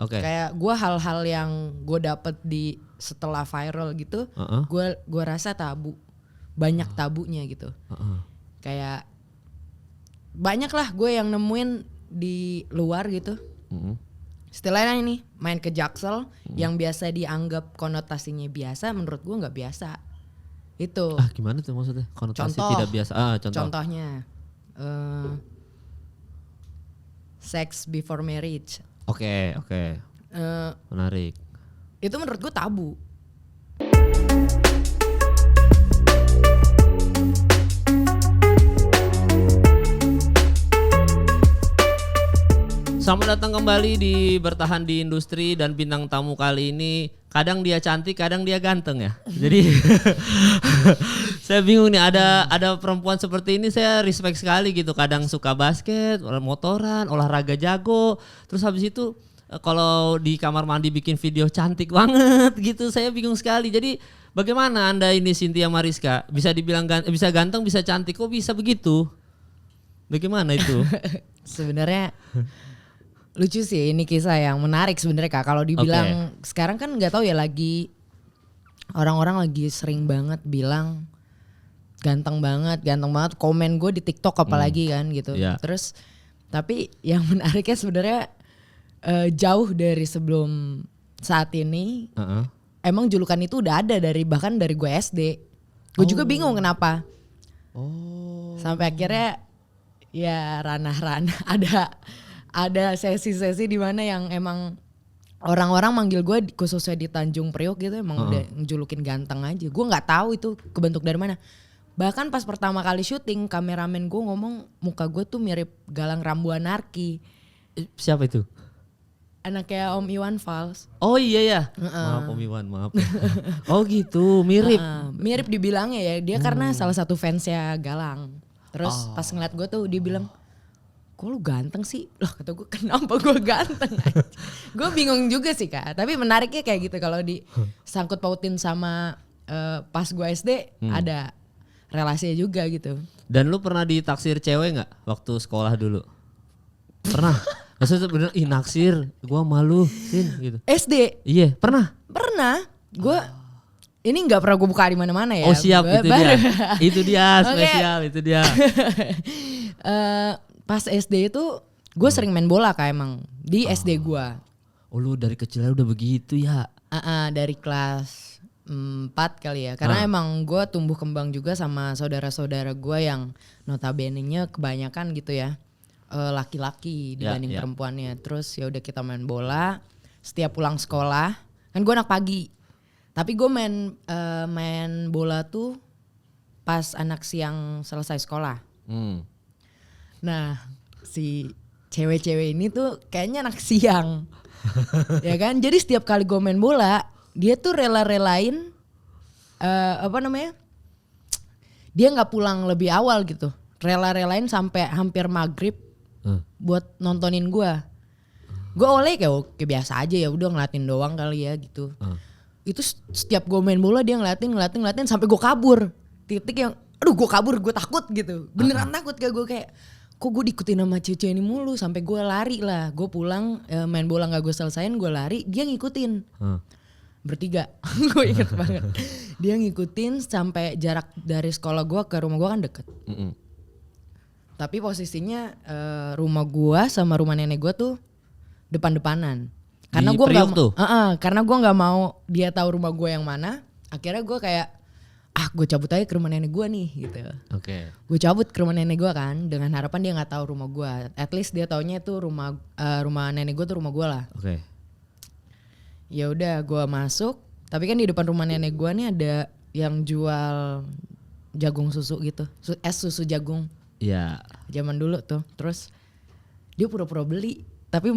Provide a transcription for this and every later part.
Oke. Kayak gue hal-hal yang gue dapet di setelah viral gitu, gue rasa tabu, banyak tabunya gitu. Kayak banyak lah gue yang nemuin di luar gitu. Istilahnya ini main ke Jaksel yang biasa dianggap konotasinya biasa, menurut gue nggak biasa. Itu. Gimana tuh maksudnya? Konotasi Contoh, tidak biasa. Contohnya sex before marriage. Oke. Menarik. Itu menurut gue tabu. Selamat datang kembali di Bertahan di Industri, dan bintang tamu kali ini kadang dia cantik, kadang dia ganteng ya. Jadi saya bingung nih, ada perempuan seperti ini saya respect sekali gitu. Kadang suka basket, motoran, olahraga jago. Terus habis itu kalau di kamar mandi bikin video cantik banget gitu. Saya bingung sekali. Jadi bagaimana Anda ini Cynthia Mariska? Bisa dibilang bisa ganteng, bisa cantik, kok bisa begitu? Bagaimana itu? Sebenarnya lucu sih, ini kisah yang menarik sebenarnya Kak. Kalau dibilang sekarang kan nggak tahu ya, lagi orang-orang lagi sering banget bilang ganteng banget, komen gue di TikTok apalagi kan gitu. Terus tapi yang menariknya sebenarnya jauh dari sebelum saat ini. Emang julukan itu udah ada bahkan dari gue SD. Gue juga bingung kenapa. Sampai akhirnya ya ranah-ranah ada sesi-sesi di mana yang emang orang-orang manggil gue, khususnya di Tanjung Priok gitu, emang udah ngejulukin ganteng aja. Gue nggak tahu itu kebentuk dari mana. Bahkan pas pertama kali syuting, kameramen gue ngomong muka gue tuh mirip Galang Rambu Anarki. Siapa itu? Anaknya Om Iwan Fals. Oh iya ya. Maaf Om Iwan, maaf. Oh gitu, mirip. Mirip dibilangnya ya, dia karena salah satu fansnya Galang. Terus pas ngeliat gue tuh dia bilang, kok lu ganteng sih? Loh kata gue, kenapa gue ganteng? Gue bingung juga sih Kak. Tapi menariknya kayak gitu, kalau disangkut pautin sama pas gue SD ada relasinya juga gitu. Dan lu pernah ditaksir cewek gak waktu sekolah dulu? Pernah? Maksudnya bener, naksir, gue malu Sin gitu. SD? Iya, pernah? Pernah. Gue ini gak pernah gue buka di mana-mana ya. Oh siap, itu dia. Itu dia, spesial, itu dia. Pas SD itu gue sering main bola Kak, emang di SD gue. Oh lu dari kecilnya udah begitu ya? Dari kelas 4 kali ya. Karena emang gue tumbuh kembang juga sama saudara-saudara gue yang notabene-nya kebanyakan gitu ya, laki-laki dibanding perempuannya. Terus ya udah kita main bola. Setiap pulang sekolah, kan gue anak pagi. Tapi gue main bola tuh pas anak siang selesai sekolah. Nah si cewek-cewek ini tuh kayaknya anak siang. Ya kan, jadi setiap kali gue main bola dia tuh rela-relain dia gak pulang lebih awal gitu, rela-relain sampai hampir maghrib buat nontonin gue. Gue oleh kayak biasa aja, ya udah ngeliatin doang kali ya gitu. Itu setiap gue main bola dia ngeliatin sampai gue kabur. Titik yang aduh gue kabur, gue takut gitu. Beneran takut kayak gue kayak kok gue diikutin sama cewek ini mulu, sampai gue lari lah. Gue pulang main bola gak gue selesain, gue lari, dia ngikutin. Bertiga, gue inget banget. Dia ngikutin sampai jarak dari sekolah gue ke rumah gue kan deket. Tapi posisinya rumah gue sama rumah nenek gue tuh depan-depanan. Karena gue nggak mau dia tahu rumah gue yang mana. Akhirnya gue kayak gue cabut aja ke rumah nenek gue nih gitu. Gue cabut ke rumah nenek gue kan, dengan harapan dia nggak tahu rumah gue. At least dia taunya itu rumah nenek gue tuh rumah gue lah. Ya udah gue masuk, tapi kan di depan rumah nenek gue nih ada yang jual jagung susu gitu, susu jagung. Iya. Zaman dulu tuh. Terus dia pura-pura beli, tapi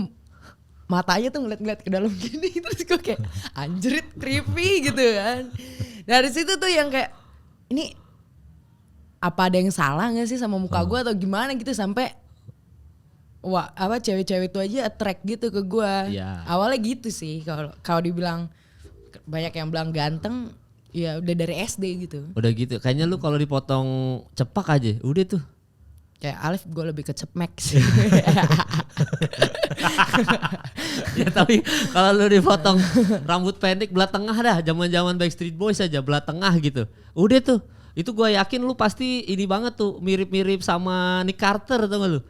matanya tuh ngeliat-ngeliat ke dalam gini. Terus gue kayak anjrit, creepy gitu kan. Dari situ tuh yang kayak ini apa ada yang salah gak sih sama muka gue atau gimana gitu, sampai cewek-cewek itu aja attract gitu ke gue. Awalnya gitu sih, kalau dibilang banyak yang bilang ganteng ya udah dari SD gitu. Udah gitu, kayaknya lu kalau dipotong cepak aja udah tuh. Kayak Alif gue lebih ke cepmek sih. Ya tapi kalau lu dipotong rambut pendek belah tengah dah, zaman-zaman Backstreet Boys aja belah tengah gitu. Udah tuh. Itu gue yakin lu pasti ini banget tuh, mirip-mirip sama Nick Carter tuh gak lu?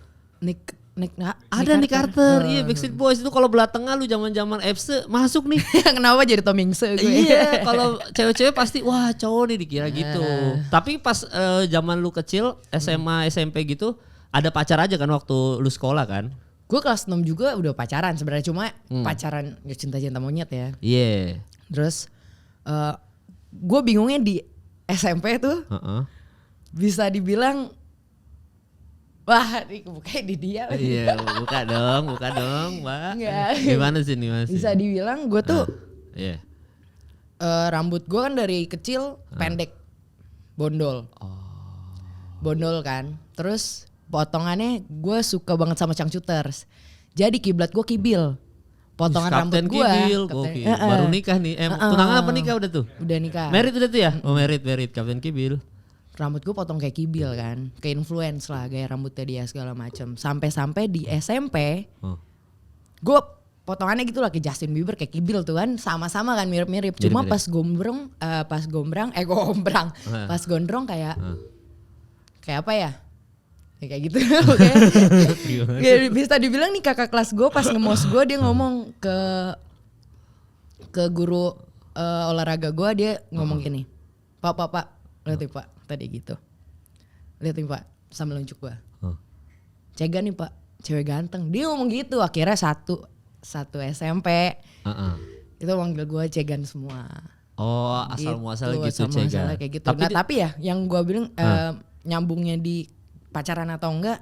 Ada Nick Carter. Iya, Backstreet Boys itu kalau belah tengah lu zaman-zaman FC masuk nih. Kenapa jadi Tom Hanks gue? Iya, kalau cewek-cewek pasti wah cowok nih dikira gitu. Tapi pas zaman lu kecil SMA SMP gitu ada pacar aja kan waktu lu sekolah kan? Gue kelas 6 juga udah pacaran sebenarnya, cuma pacaran ya cinta-cinta monyet ya. Iya. Terus gue bingungnya di SMP tuh bisa dibilang wah ini buka di dia. Iya buka dong Mbak. Enggak. Gimana sih nih Mas? Bisa dibilang gue tuh Iya. rambut gue kan dari kecil pendek, bondol. Bondol kan. Terus potongannya gue suka banget sama Changcuters. Jadi kiblat gue kibil. Potongan rambut gue. Baru nikah nih. Tunangan apa nikah udah tuh? Udah nikah. Merit udah tuh ya? Oh merit Kapten Kibil. Rambut gue potong kayak kibil kan. Ke influence lah gaya rambutnya dia segala macem. Sampai-sampai di SMP. Gue potongannya gitu lah kayak Justin Bieber kayak kibil tuh kan. Sama-sama kan mirip-mirip. Cuma pas gondrong kayak apa ya? Kayak gitu. Kayak bisa dibilang nih kakak kelas gue pas nge-mos gue dia ngomong ke guru olahraga gue, dia ngomong gini, pak lihat pak tadi gitu, lihat nih pak sambil nunjuk gue, Cegan nih pak cewek ganteng, dia ngomong gitu. Akhirnya satu SMP itu manggil gue Cegan semua. Oh asal muasal gitu Cegan kayak gitu. Nah tapi ya yang gue bilang nyambungnya di pacaran atau enggak,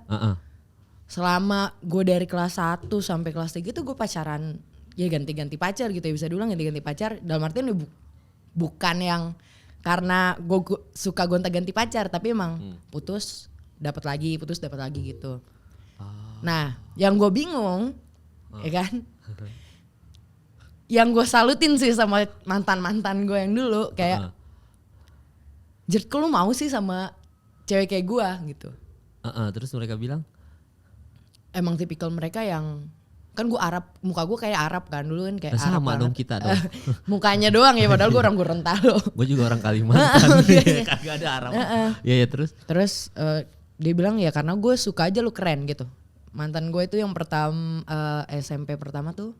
selama gue dari kelas 1 sampai kelas 3 tuh gue pacaran ya ganti-ganti pacar gitu ya, bisa dibilang ganti-ganti pacar. Dalam artian bukan yang karena gue suka gonta-ganti pacar, tapi emang putus dapat lagi gitu. Nah yang gue bingung ya kan, yang gue salutin sih sama mantan gue yang dulu kayak Jert, kok lu mau sih sama cewek kayak gue gitu. Terus mereka bilang emang tipikal mereka yang kan gue Arab, muka gue kayak Arab kan dulu kan kayak Arab sama banget. dong kita dong. Mukanya doang ya padahal gue orang Gorontalo. Gue juga orang Kalimantan. Kagak ada Arab. Iya terus. Terus dia bilang ya karena gue suka aja lu keren gitu. Mantan gue itu yang pertama SMP pertama tuh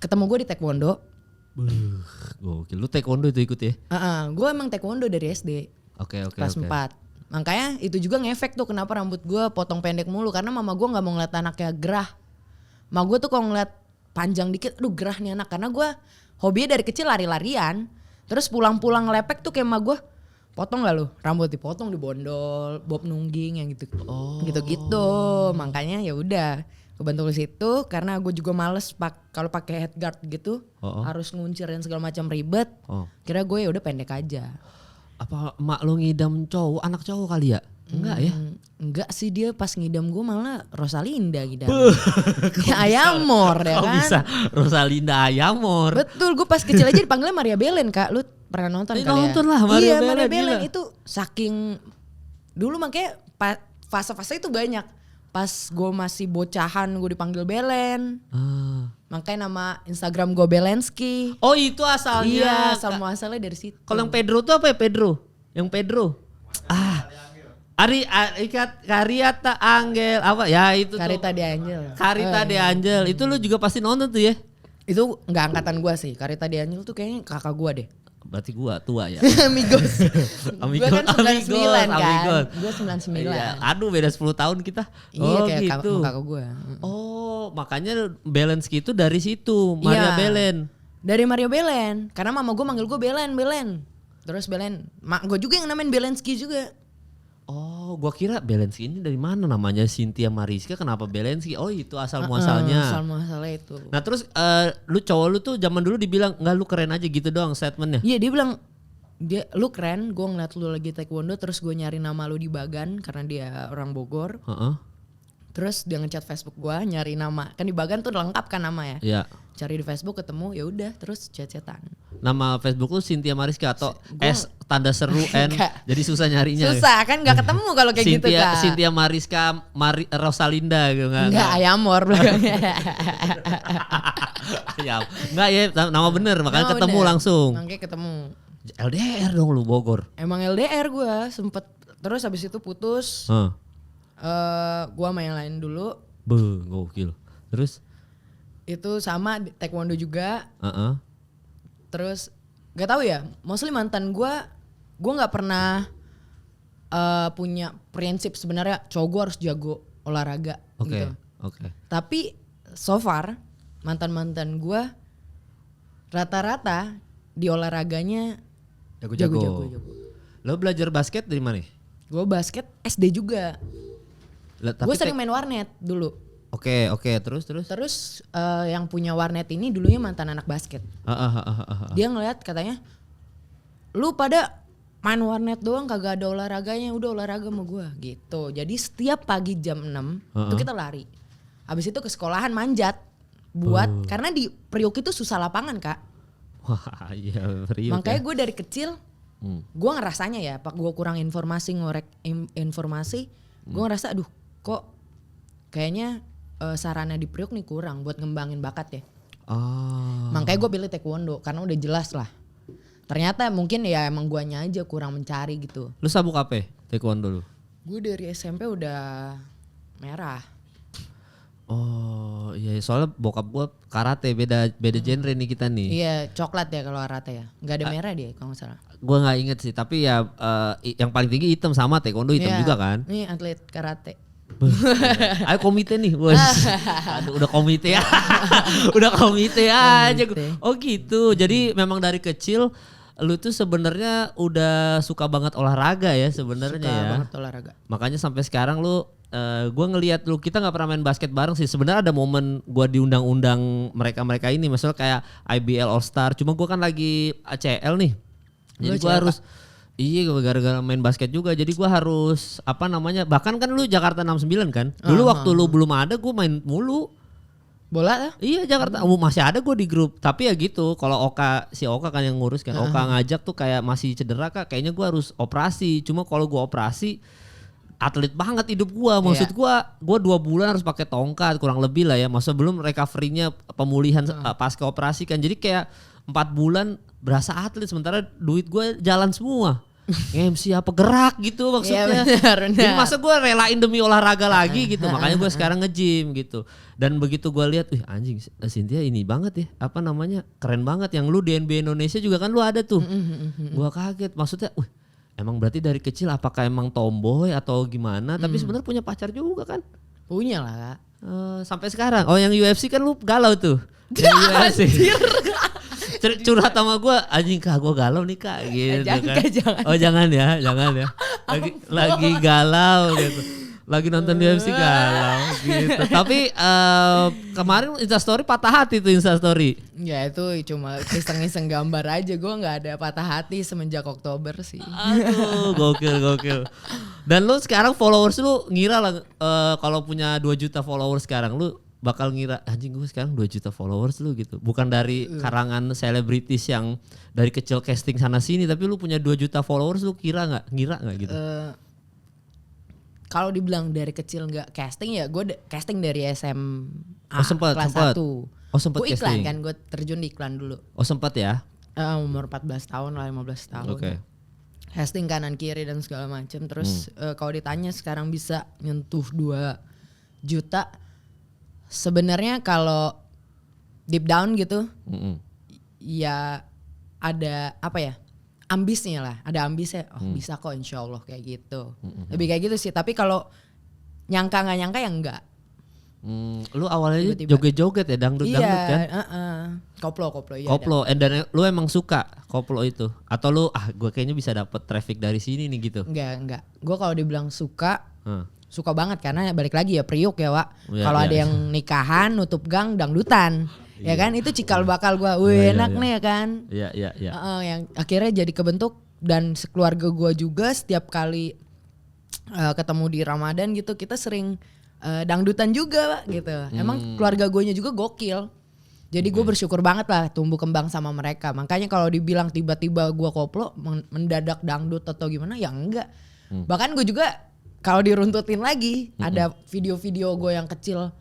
ketemu gue di taekwondo. Gokil, lu taekwondo itu ikut ya? Gue emang taekwondo dari SD. Oke. Kelas 4. Makanya itu juga ngefek tuh kenapa rambut gue potong pendek mulu. Karena mama gue gak mau ngeliat anaknya gerah. Mama gue tuh kalau ngeliat panjang dikit, aduh gerah nih anak. Karena gue hobinya dari kecil lari-larian. Terus pulang-pulang lepek tuh kayak mama gue, potong gak lu? Rambut dipotong, dibondol, bob nungging yang gitu. Gitu-gitu. Makanya ya udah kebentuk di situ. Karena gue juga males kalau pakai headguard gitu. Harus nguncirin segala macam ribet. Kira gue ya udah pendek aja. Apa emak lo ngidam cowok, anak cowok kali ya? Enggak ya? Enggak sih, dia pas ngidam gue malah Rosalinda ngidam. Ya Ayamor ya kan? Bisa Rosalinda Ayamor. Betul, gue pas kecil aja dipanggilnya Maria Belen kak. Lu pernah nonton kali ya? Nonton lah Maria Belen. Iya Maria Belen itu saking dulu makanya fase-fase itu banyak. Pas gue masih bocahan gue dipanggil Belen. Makanya nama Instagram gue Belensky. Oh itu asalnya. Iya sama asalnya dari situ. Kalau yang Pedro tuh apa ya Pedro? Yang Pedro. Karita Angel apa ya itu Karita tuh. de Angel. Karita de Angel. Itu lu juga pasti nonton tuh ya? Itu gak angkatan gue sih. Karita de Angel tuh kayaknya kakak gue deh. Berarti gua tua ya. Amigos. Gue kan 99 kan. Gue 99. Iya. Aduh beda 10 tahun kita. Iya kayak gitu. kakak gue. Oh makanya Belensky itu dari situ. Maria Belen. Dari Maria Belen. Karena mama gue manggil gue Belen. Terus Belen. Mak gue juga yang namain Belensky juga. Oh gua kira Belensky ini dari mana namanya Cynthia Mariska, kenapa Belensky? Oh itu asal muasalnya. Asal muasalnya itu. Nah terus lu cowok lu tuh zaman dulu dibilang nggak lu keren aja gitu doang statementnya? Iya dia bilang lu keren, gue ngeliat lu lagi taekwondo terus gue nyari nama lu di Bagan karena dia orang Bogor. Terus dia ngechat Facebook gue nyari nama, kan di Bagan tuh lengkap kan nama ya. Iya. Cari di Facebook ketemu ya udah terus chat-chatan. Nama Facebook lu Cynthia Mariska atau S tanda seru N jadi susah nyarinya. Susah kan nggak ketemu kalau kayak gitu Kak. Cynthia Mariska Rosalinda gitu Enggak Ayamor belakangnya. Ya, enggak ya nama bener makanya Nama ketemu bener. langsung. Makanya ketemu. LDR dong lu Bogor. Emang LDR gue sempet terus habis itu putus. Gue sama yang lain dulu. Gokil. Terus? Itu sama taekwondo juga. Heeh. Terus gak tahu ya, mostly mantan gue nggak pernah punya prinsip sebenarnya cowok gue harus jago olahraga gitu. Oke. Tapi so far mantan gue rata-rata di olahraganya jago. Lo belajar basket dari mana? Gue basket SD juga. Gue sering main warnet dulu. Oke, terus. Terus yang punya warnet ini dulunya mantan anak basket. Dia ngeliat katanya, lu pada main warnet doang kagak ada olahraganya, udah olahraga sama gue gitu. Jadi setiap pagi jam 6 itu kita lari. Habis itu ke sekolahan manjat buat karena di Priok itu susah lapangan Kak. Wah iya Priok. Makanya gue dari kecil gue ngerasanya ya, pak gue kurang informasi ngorek informasi, gue ngerasa aduh kok kayaknya sarana di Priok nih kurang buat ngembangin bakat ya. Makanya gue pilih taekwondo karena udah jelas lah. Ternyata mungkin ya emang guanya aja kurang mencari gitu. Lu sabuk apa taekwondo lu? Gue dari SMP udah merah. Oh iya soalnya bokap gue karate beda genre nih kita nih. Iya coklat ya kalau karate ya. Gak ada merah dia kalau gak salah. Gue gak inget sih tapi ya yang paling tinggi hitam sama taekwondo hitam juga kan. Nih atlet karate. Ayo komite nih, bos. Aduh, udah komite ya, udah komite aja. Oh gitu. Jadi memang dari kecil lu tuh sebenarnya udah suka banget olahraga ya sebenarnya ya. Suka banget olahraga. Makanya sampai sekarang lu, gue ngelihat lu kita nggak pernah main basket bareng sih. Sebenarnya ada momen gue diundang-undang mereka ini, misalnya kayak IBL All Star. Cuma gue kan lagi ACL nih, jadi gue harus. Iya gara-gara main basket juga jadi gua harus bahkan kan lu Jakarta 69 kan dulu waktu lu belum ada gua main mulu bola. Iya Jakarta masih ada gua di grup tapi ya gitu kalau Oka kan yang ngurus kan Oka ngajak tuh kayak masih cedera Kak kayaknya gua harus operasi cuma kalau gua operasi atlet banget hidup gua maksud gua 2 bulan harus pakai tongkat kurang lebih lah ya masa belum recovery-nya pemulihan pasca operasi kan jadi kayak 4 bulan berasa atlet sementara duit gue jalan semua. MC apa gerak gitu maksudnya. Benar. Jadi masa gue relain demi olahraga lagi gitu. Makanya gue sekarang nge-gym gitu. Dan begitu gue lihat, anjing Cynthia ini banget ya. Keren banget yang lu di NBA Indonesia juga kan lu ada tuh. Gue kaget maksudnya, emang berarti dari kecil apakah emang tomboy atau gimana? Tapi sebenarnya punya pacar juga kan? Punya lah Kak. Sampai sekarang. Oh yang UFC kan lu galau tuh. Yang UFC. Curhat sama gue anjing Kak gue galau nih Kak gitu jangan. Oh jangan ya lagi galau gitu lagi nonton UFC galau gitu tapi kemarin Instastory patah hati tuh Instastory ya itu cuma iseng-iseng gambar aja gue nggak ada patah hati semenjak Oktober sih. Aduh gokil dan lu sekarang followers lu ngira lah kalau punya 2 juta followers sekarang lu bakal ngira anjing gue sekarang 2 juta followers lu gitu. Bukan dari karangan selebritis yang dari kecil casting sana sini tapi lu punya 2 juta followers lu ngira nggak gitu. Kalau dibilang dari kecil nggak casting ya gue casting dari SMA kelas 1. Sempet gue iklan casting. kan gue terjun di iklan dulu. Sempet ya. Umur 14 tahun lah 15 tahun. Oke. Casting kanan kiri dan segala macam. Terus kalau ditanya sekarang bisa nyentuh 2 juta. Sebenarnya kalau deep down gitu, ya ada ambisnya lah, ada ambisnya. Bisa kok insya Allah kayak gitu. Lebih kayak gitu sih. Tapi kalau nyangka nggak nyangka ya enggak. Lu awalnya joget-joget ya dangdut kan? Koplo. Iya, koplo. Dan lu emang suka koplo itu? Atau lu gue kayaknya bisa dapet traffic dari sini nih gitu? Enggak. Gue kalau dibilang suka. Suka banget karena balik lagi ya Priok ya Wak. Kalau ada yang nikahan nutup gang dangdutan. Ya kan itu cikal bakal gue. Enak nih ya kan. Iya. Yang akhirnya jadi kebentuk dan sekeluarga gue juga setiap kali ketemu di Ramadan gitu kita sering dangdutan juga Wak gitu. Emang keluarga gue juga gokil. Jadi gue bersyukur banget lah tumbuh kembang sama mereka. Makanya kalau dibilang tiba-tiba gue koplo mendadak dangdut atau gimana ya enggak. Bahkan gue juga kalau diruntutin lagi ada video-video gue yang kecil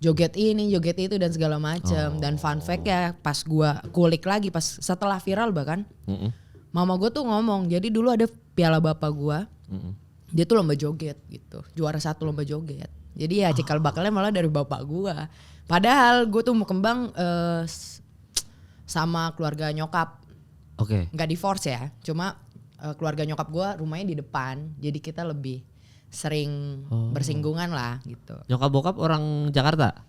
joget ini, joget itu dan segala macam. Dan fun fact ya pas gue kulik lagi pas setelah viral bahkan. Mama gue tuh ngomong jadi dulu ada piala bapak gue. Dia tuh lomba joget gitu. Juara 1 lomba joget. Jadi ya cikal bakalnya malah dari bapak gue. Padahal gue tuh mau kembang sama keluarga nyokap. Oke. Nggak divorce ya, cuma keluarga nyokap gue rumahnya di depan. Jadi kita lebih sering bersinggungan lah gitu. Nyokap bokap orang Jakarta?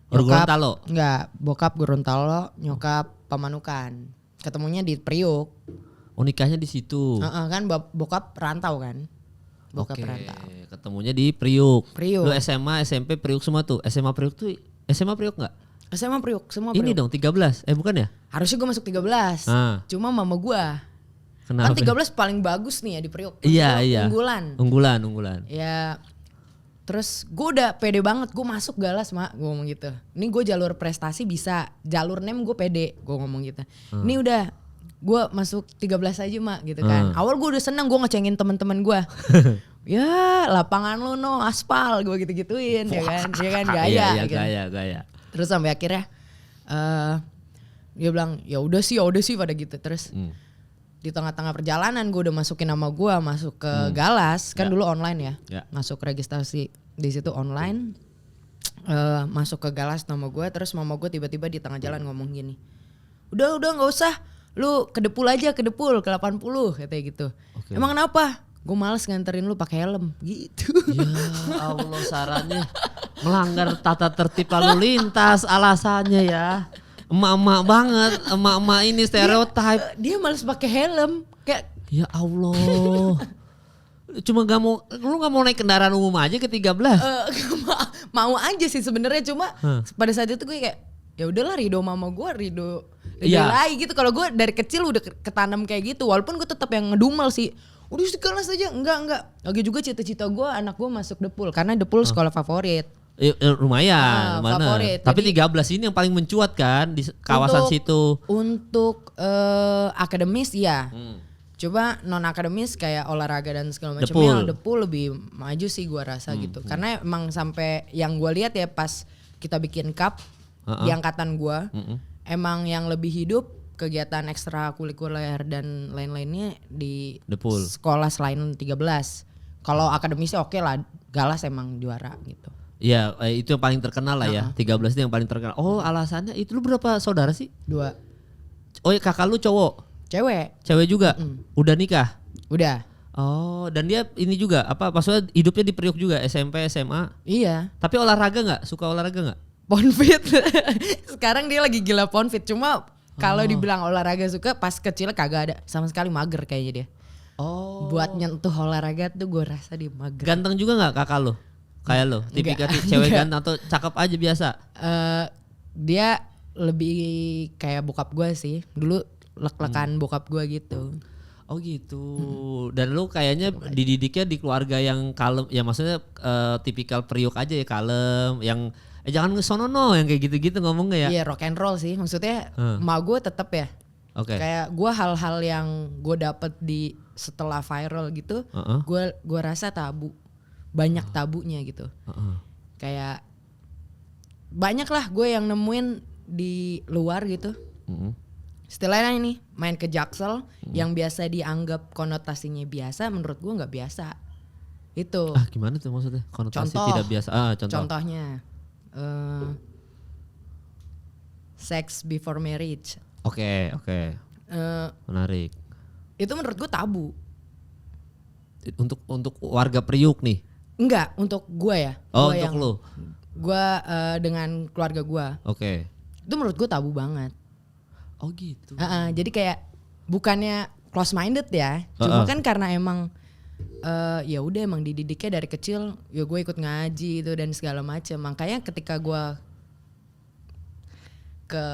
Bokap, Gorontalo? Enggak, bokap Gorontalo, nyokap Pamanukan. Ketemunya di Priuk. Oh nikahnya di situ. Kan bokap rantau kan. Bokap Oke, rantau. ketemunya di Priuk. Priuk. Lu SMA, SMP Priuk semua tuh. SMA Priuk tuh SMA Priuk enggak? SMA Priuk, semua Ini Priuk. dong 13. Bukan ya? Harusnya gue masuk 13. Cuma mama gue. Kenapa? Kan 13 paling bagus nih ya di Priuk. Iya. Unggulan. Unggulan. Ya terus gue udah pede banget gue masuk Galas mak, gue ngomong gitu. Ini gue jalur prestasi bisa, jalur nem gue pede, gue ngomong gitu. Ini udah gue masuk 13 aja mak gitu kan. Awal gue udah seneng, gue ngecengin teman-teman gue. Ya lapangan lu no aspal, gue gitu-gituin ya kan gaya. Iya, gitu. gaya. Terus sampai akhirnya dia bilang ya udah sih pada gitu. Terus di tengah-tengah perjalanan gue udah masukin nama gue masuk ke Galas kan dulu online ya. Masuk registrasi di situ online, masuk ke Galas nama gue. Terus mama gue tiba-tiba di tengah jalan ngomong gini, udah nggak usah, lu ke Depul aja, ke 80 katanya gitu. Emang kenapa? Gue males nganterin lu pakai helm gitu. Ya Allah, sarannya melanggar tata tertib lalu lintas alasannya ya. Emak-emak banget, emak-emak ini stereotip. Dia males pakai helm kayak. Ya Allah. Cuma lu gak mau naik kendaraan umum aja ke 13? Mau aja sih sebenarnya, cuma pada saat itu gue kayak ya udahlah, ridho mama gue, ridho lagi gitu. Kalau gue dari kecil udah ketanam kayak gitu, walaupun gue tetap yang ngedumel sih. Udah Galas aja, enggak. Lagi juga cita-cita gue anak gue masuk Depul karena Depul sekolah favorit. Lumayan, mana? Favorit. Tapi jadi, 13 ini yang paling mencuat kan di kawasan situ. Untuk akademis ya. Coba non akademis kayak olahraga dan segala macamnya Depul lebih maju sih gue rasa gitu. Karena emang sampai yang gue lihat ya pas kita bikin cup di angkatan gue, emang yang lebih hidup kegiatan ekstrakurikuler dan lain-lainnya di Depul. Sekolah selain 13. Kalau akademisnya oke lah, Galas emang juara gitu. Iya, itu yang paling terkenal lah ya. 13 itu yang paling terkenal. Oh, alasannya itu. Lu berapa saudara sih? 2. Oh, kakak lu cowok? Cewek juga? Udah nikah? Udah. Oh, dan dia ini juga maksudnya hidupnya di Priuk juga, SMP, SMA? Iya. Tapi olahraga gak? Suka olahraga gak? Ponfit. Sekarang dia lagi gila ponfit. Cuma kalau dibilang olahraga suka, pas kecil kagak ada. Sama sekali mager kayaknya dia. Oh. Buat nyentuh olahraga tuh gue rasa dia mager. Ganteng juga gak kakak lo? Kayak lo? Tipikal cewek ganteng atau cakep aja biasa? Dia lebih kayak bokap gue sih. Dulu lek-lekan bokap gue gitu. Oh gitu. Dan lu kayaknya dididiknya di keluarga yang kalem. Ya maksudnya tipikal Priuk aja ya, kalem. Yang jangan ngesono yang kayak gitu-gitu ngomongnya ya. Iya, rock and roll sih. Maksudnya emak gue tetap ya. Oke. Kayak gue hal-hal yang gue dapet di setelah viral gitu, gue rasa tabu. Banyak tabunya gitu. Kayak banyak lah gue yang nemuin di luar gitu. Istilahnya ini main ke Jaksel yang biasa dianggap konotasinya biasa, menurut gue nggak biasa. Itu. Gimana tuh maksudnya? Konotasi Contoh, tidak biasa. Contohnya sex before marriage. Oke. Menarik. Itu menurut gue tabu. Untuk warga Priuk nih. Enggak, untuk gue ya. Oh, gua untuk lu. Gue dengan keluarga gue. Oke. Itu menurut gue tabu banget. Oh gitu. Jadi kayak bukannya close minded ya, cuma kan karena emang ya udah emang dididiknya dari kecil, ya gue ikut ngaji itu dan segala macam. Makanya ketika gue ke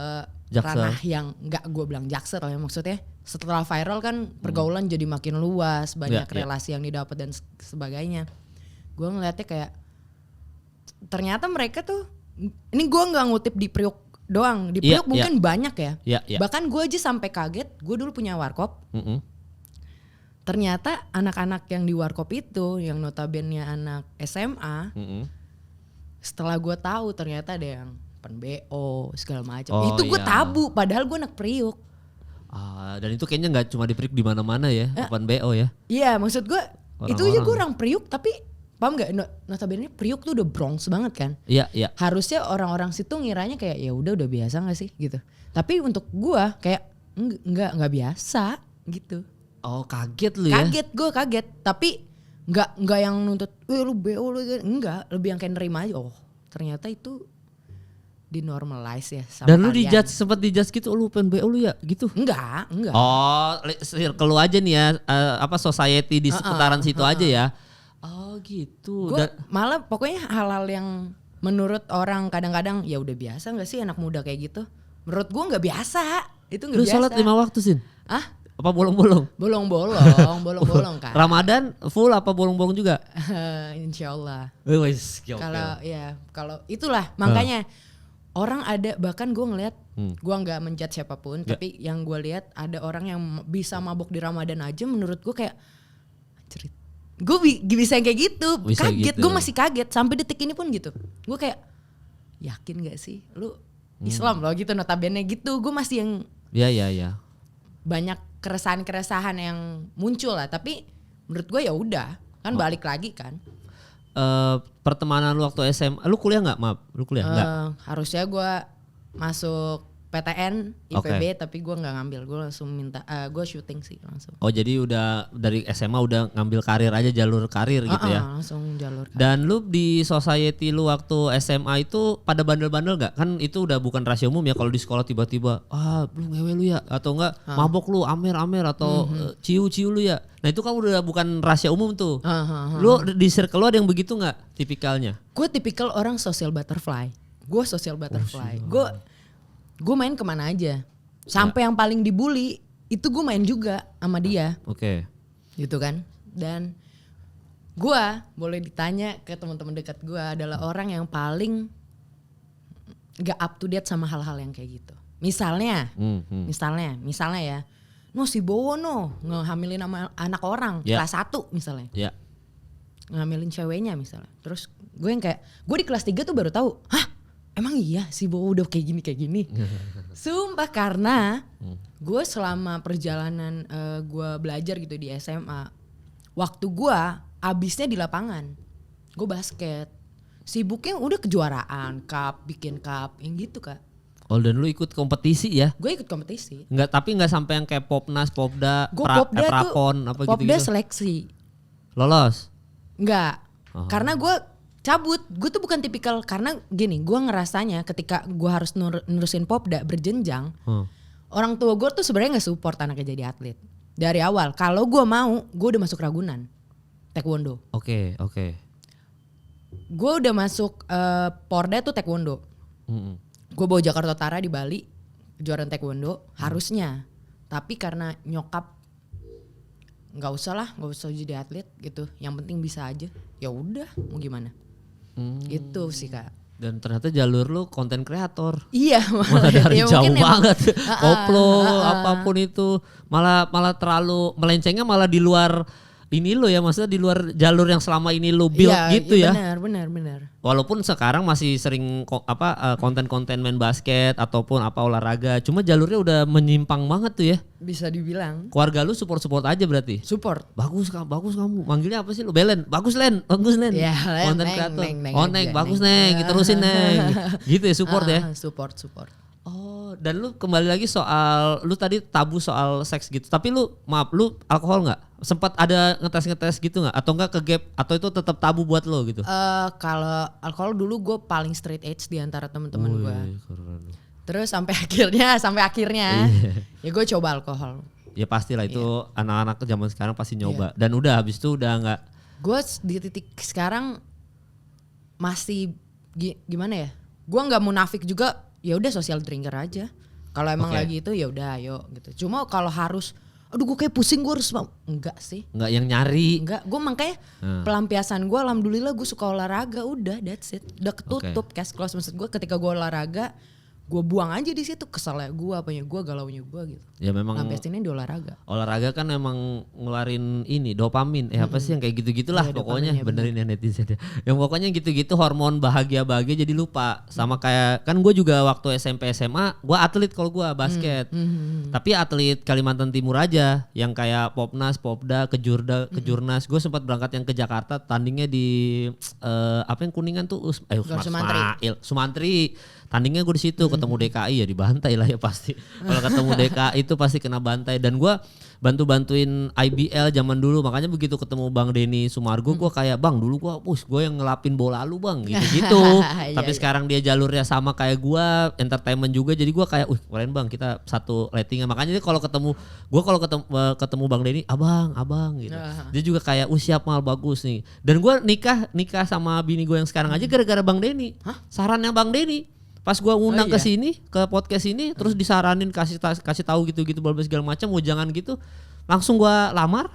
ranah yang nggak gue bilang Jaksel ya, maksudnya setelah viral kan pergaulan jadi makin luas, banyak relasi yang didapat dan sebagainya. Gue ngeliatnya kayak ternyata mereka tuh, ini gue nggak ngutip di Priuk doang. Di Iya, Priuk mungkin banyak ya. Iya, iya. Bahkan gue aja sampai kaget, gue dulu punya warkop. Mm-mm. Ternyata anak-anak yang di warkop itu, yang notabene anak SMA, Mm-mm. setelah gue tahu ternyata ada yang open BO segala macam. Oh, Itu gue iya. tabu, padahal gue anak Priuk. Dan itu kayaknya nggak cuma di Priuk, di mana-mana ya, open BO ya. Iya, maksud gue itu aja Orang-orang. gue orang Priuk, tapi paham nggak? Notabene Priuk tuh udah Bronx banget kan. Iya, iya. Harusnya orang-orang situ ngiranya kayak ya udah biasa nggak sih gitu. Tapi untuk gue kayak nggak biasa gitu. Oh, kaget lu ya. Kaget. Tapi nggak yang nuntut, lu BO lu, enggak, lebih yang kayak nerima aja. Oh, ternyata itu dinormalize ya sama Dan lu kalian. sempat dijudge gitu, lu open BO lu ya gitu. Enggak. Oh, circle lu aja nih ya, society di seputaran situ aja ya. Oh, gitu. Gue malah pokoknya hal-hal yang menurut orang kadang-kadang ya udah biasa nggak sih anak muda kayak gitu. Menurut gue nggak biasa. Itu nggak Lu biasa. sholat 5 waktu, Sin? Ah? Apa bolong-bolong? Bolong-bolong kan. Ramadan full apa bolong-bolong juga? Insya Allah. Wes, Kalau itulah makanya orang ada, bahkan gue ngeliat, gue nggak menjudge siapapun, tapi yang gue lihat ada orang yang bisa mabok di Ramadan aja, menurut gue kayak, gue bisa kayak gitu, Bisa kaget, gitu. gue masih kaget sampai detik ini pun gitu, gue kayak yakin gak sih, lu Islam loh gitu, notabene gitu, gue masih yang Ya. banyak keresahan yang muncul lah, tapi menurut gue ya udah, kan balik lagi kan. Pertemanan lu waktu SMA, lu kuliah nggak? Maaf, lu kuliah nggak? Harusnya gue masuk PTN IPB, Oke. tapi gue nggak ngambil, gue langsung minta, gue syuting sih langsung. Oh, jadi udah dari SMA udah ngambil karir aja, jalur karir gitu ya? Langsung jalur. Dan lu di society lu waktu SMA itu pada bandel-bandel gak? Kan itu udah bukan rahasia umum ya kalau di sekolah tiba-tiba, lu ngewe lu ya? Atau enggak mabok lu, amer-amer atau ciu-ciu lu ya? Nah itu kan udah bukan rahasia umum tuh. Lu di circle lu ada yang begitu gak tipikalnya? Gue tipikal orang social butterfly. Gue social butterfly. Gue main kemana aja. Sampai yang paling dibully itu gue main juga sama dia. Oke. Gitu kan. Dan gue boleh ditanya ke teman-teman dekat gue adalah orang yang paling gak up to date sama hal-hal yang kayak gitu. Misalnya ya, no si Bowo no ngehamilin sama anak orang kelas 1 misalnya. Ya. Ngambilin ceweknya misalnya. Terus gue yang kayak, gue di kelas 3 tuh baru tahu, hah emang iya si Bowo udah kayak gini. Sumpah, karena gue selama perjalanan gue belajar gitu di SMA, waktu gue abisnya di lapangan, gue basket. Sibuknya udah kejuaraan, cup, bikin cup, yang gitu Kak. Oh, dan lu ikut kompetisi ya? Gue ikut kompetisi. Tapi nggak sampai yang kayak Popnas, Popda, Gue Popda tuh, Prapon apa Popda gitu-gitu. seleksi. Lolos? Enggak, karena gue cabut. Gue tuh bukan tipikal, karena gini, gue ngerasanya ketika gue harus nerusin Popda berjenjang, orang tua gue tuh sebenarnya nggak support anaknya jadi atlet dari awal. Kalau gue mau, gue udah masuk Ragunan taekwondo. Oke. Gue udah masuk Porda tuh taekwondo. Gue bawa Jakarta Utara di Bali kejuaraan taekwondo harusnya, tapi karena nyokap nggak usah jadi atlet gitu, yang penting bisa aja, ya udah mau gimana. Gitu sih Kak. Dan ternyata jalur lu konten kreator. Iya, Malah dari ya jauh mungkin banget. Koplo apapun apapun itu malah terlalu melencengnya, malah di luar ini lo ya, maksudnya di luar jalur yang selama ini lo build gitu ya. Benar. Walaupun sekarang masih sering konten-konten main basket ataupun apa olahraga, cuma jalurnya udah menyimpang banget tuh ya. Bisa dibilang Keluarga lu support aja berarti. support. Bagus kamu. Manggilnya apa sih lu? Belen. Bagus Len. Ya, Konten Neng, kreator. Neng Neng, aja, bagus Neng. Neng. Terusin Neng. Gitu ya support ya. Support. Oh, dan lu kembali lagi soal, lu tadi tabu soal seks gitu. Tapi lu alkohol nggak? Sempat ada ngetes gitu nggak? Atau nggak ke gap? Atau itu tetap tabu buat lo gitu? Kalau alkohol dulu gue paling straight edge di antara teman-teman gue. Keren. Terus sampai akhirnya ya gue coba alkohol. Ya pastilah itu anak-anak zaman sekarang pasti nyoba. Dan udah habis itu udah nggak. Gue di titik sekarang masih gimana ya? Gue nggak munafik juga. Ya udah social drinker aja. Kalau emang lagi itu ya udah ayo gitu. Cuma kalau harus, aduh gue kayak pusing, gue harus, enggak sih. Enggak yang nyari. Enggak, gue makanya pelampiasan gue alhamdulillah gue suka olahraga, udah that's it. Udah ketutup cash close. Maksud gue ketika gue olahraga, gue buang aja di situ, kesalnya gue, apanya gue, galaunya gue gitu. Ya memang Ngambil di olahraga. Olahraga kan emang ngeluarin ini dopamin, apa sih yang kayak gitu-gitulah Iya, pokoknya, dopamin, ya, benerin ya netizen ya. Yang pokoknya gitu-gitu hormon bahagia jadi lupa. Sama kayak kan gue juga waktu SMP SMA, gue atlet kalau gue basket. Tapi atlet Kalimantan Timur aja, yang kayak Popnas, Popda, Kejurnas. Gue sempat berangkat yang ke Jakarta, tandingnya di apa yang Kuningan tuh, Sumantri. Tandingnya gue di situ ketemu DKI ya dibantai lah ya pasti. Kalau ketemu DKI itu pasti kena bantai, dan gue bantuin IBL zaman dulu, makanya begitu ketemu Bang Denny Sumargo gue kayak bang dulu gue yang ngelapin bola lu bang gitu. Tapi sekarang dia jalurnya sama kayak gue, entertainment juga, jadi gue kayak keren bang, kita satu ratingnya. Makanya dia kalau ketemu Bang Denny abang gitu. Dia juga kayak siap mal bagus nih. Dan gue nikah sama bini gue yang sekarang aja gara-gara Bang Denny. Sarannya Bang Denny. Pas gua ngundang ke sini, ke podcast ini, terus disaranin kasih tahu gitu-gitu segala macam, jangan gitu. Langsung gua lamar.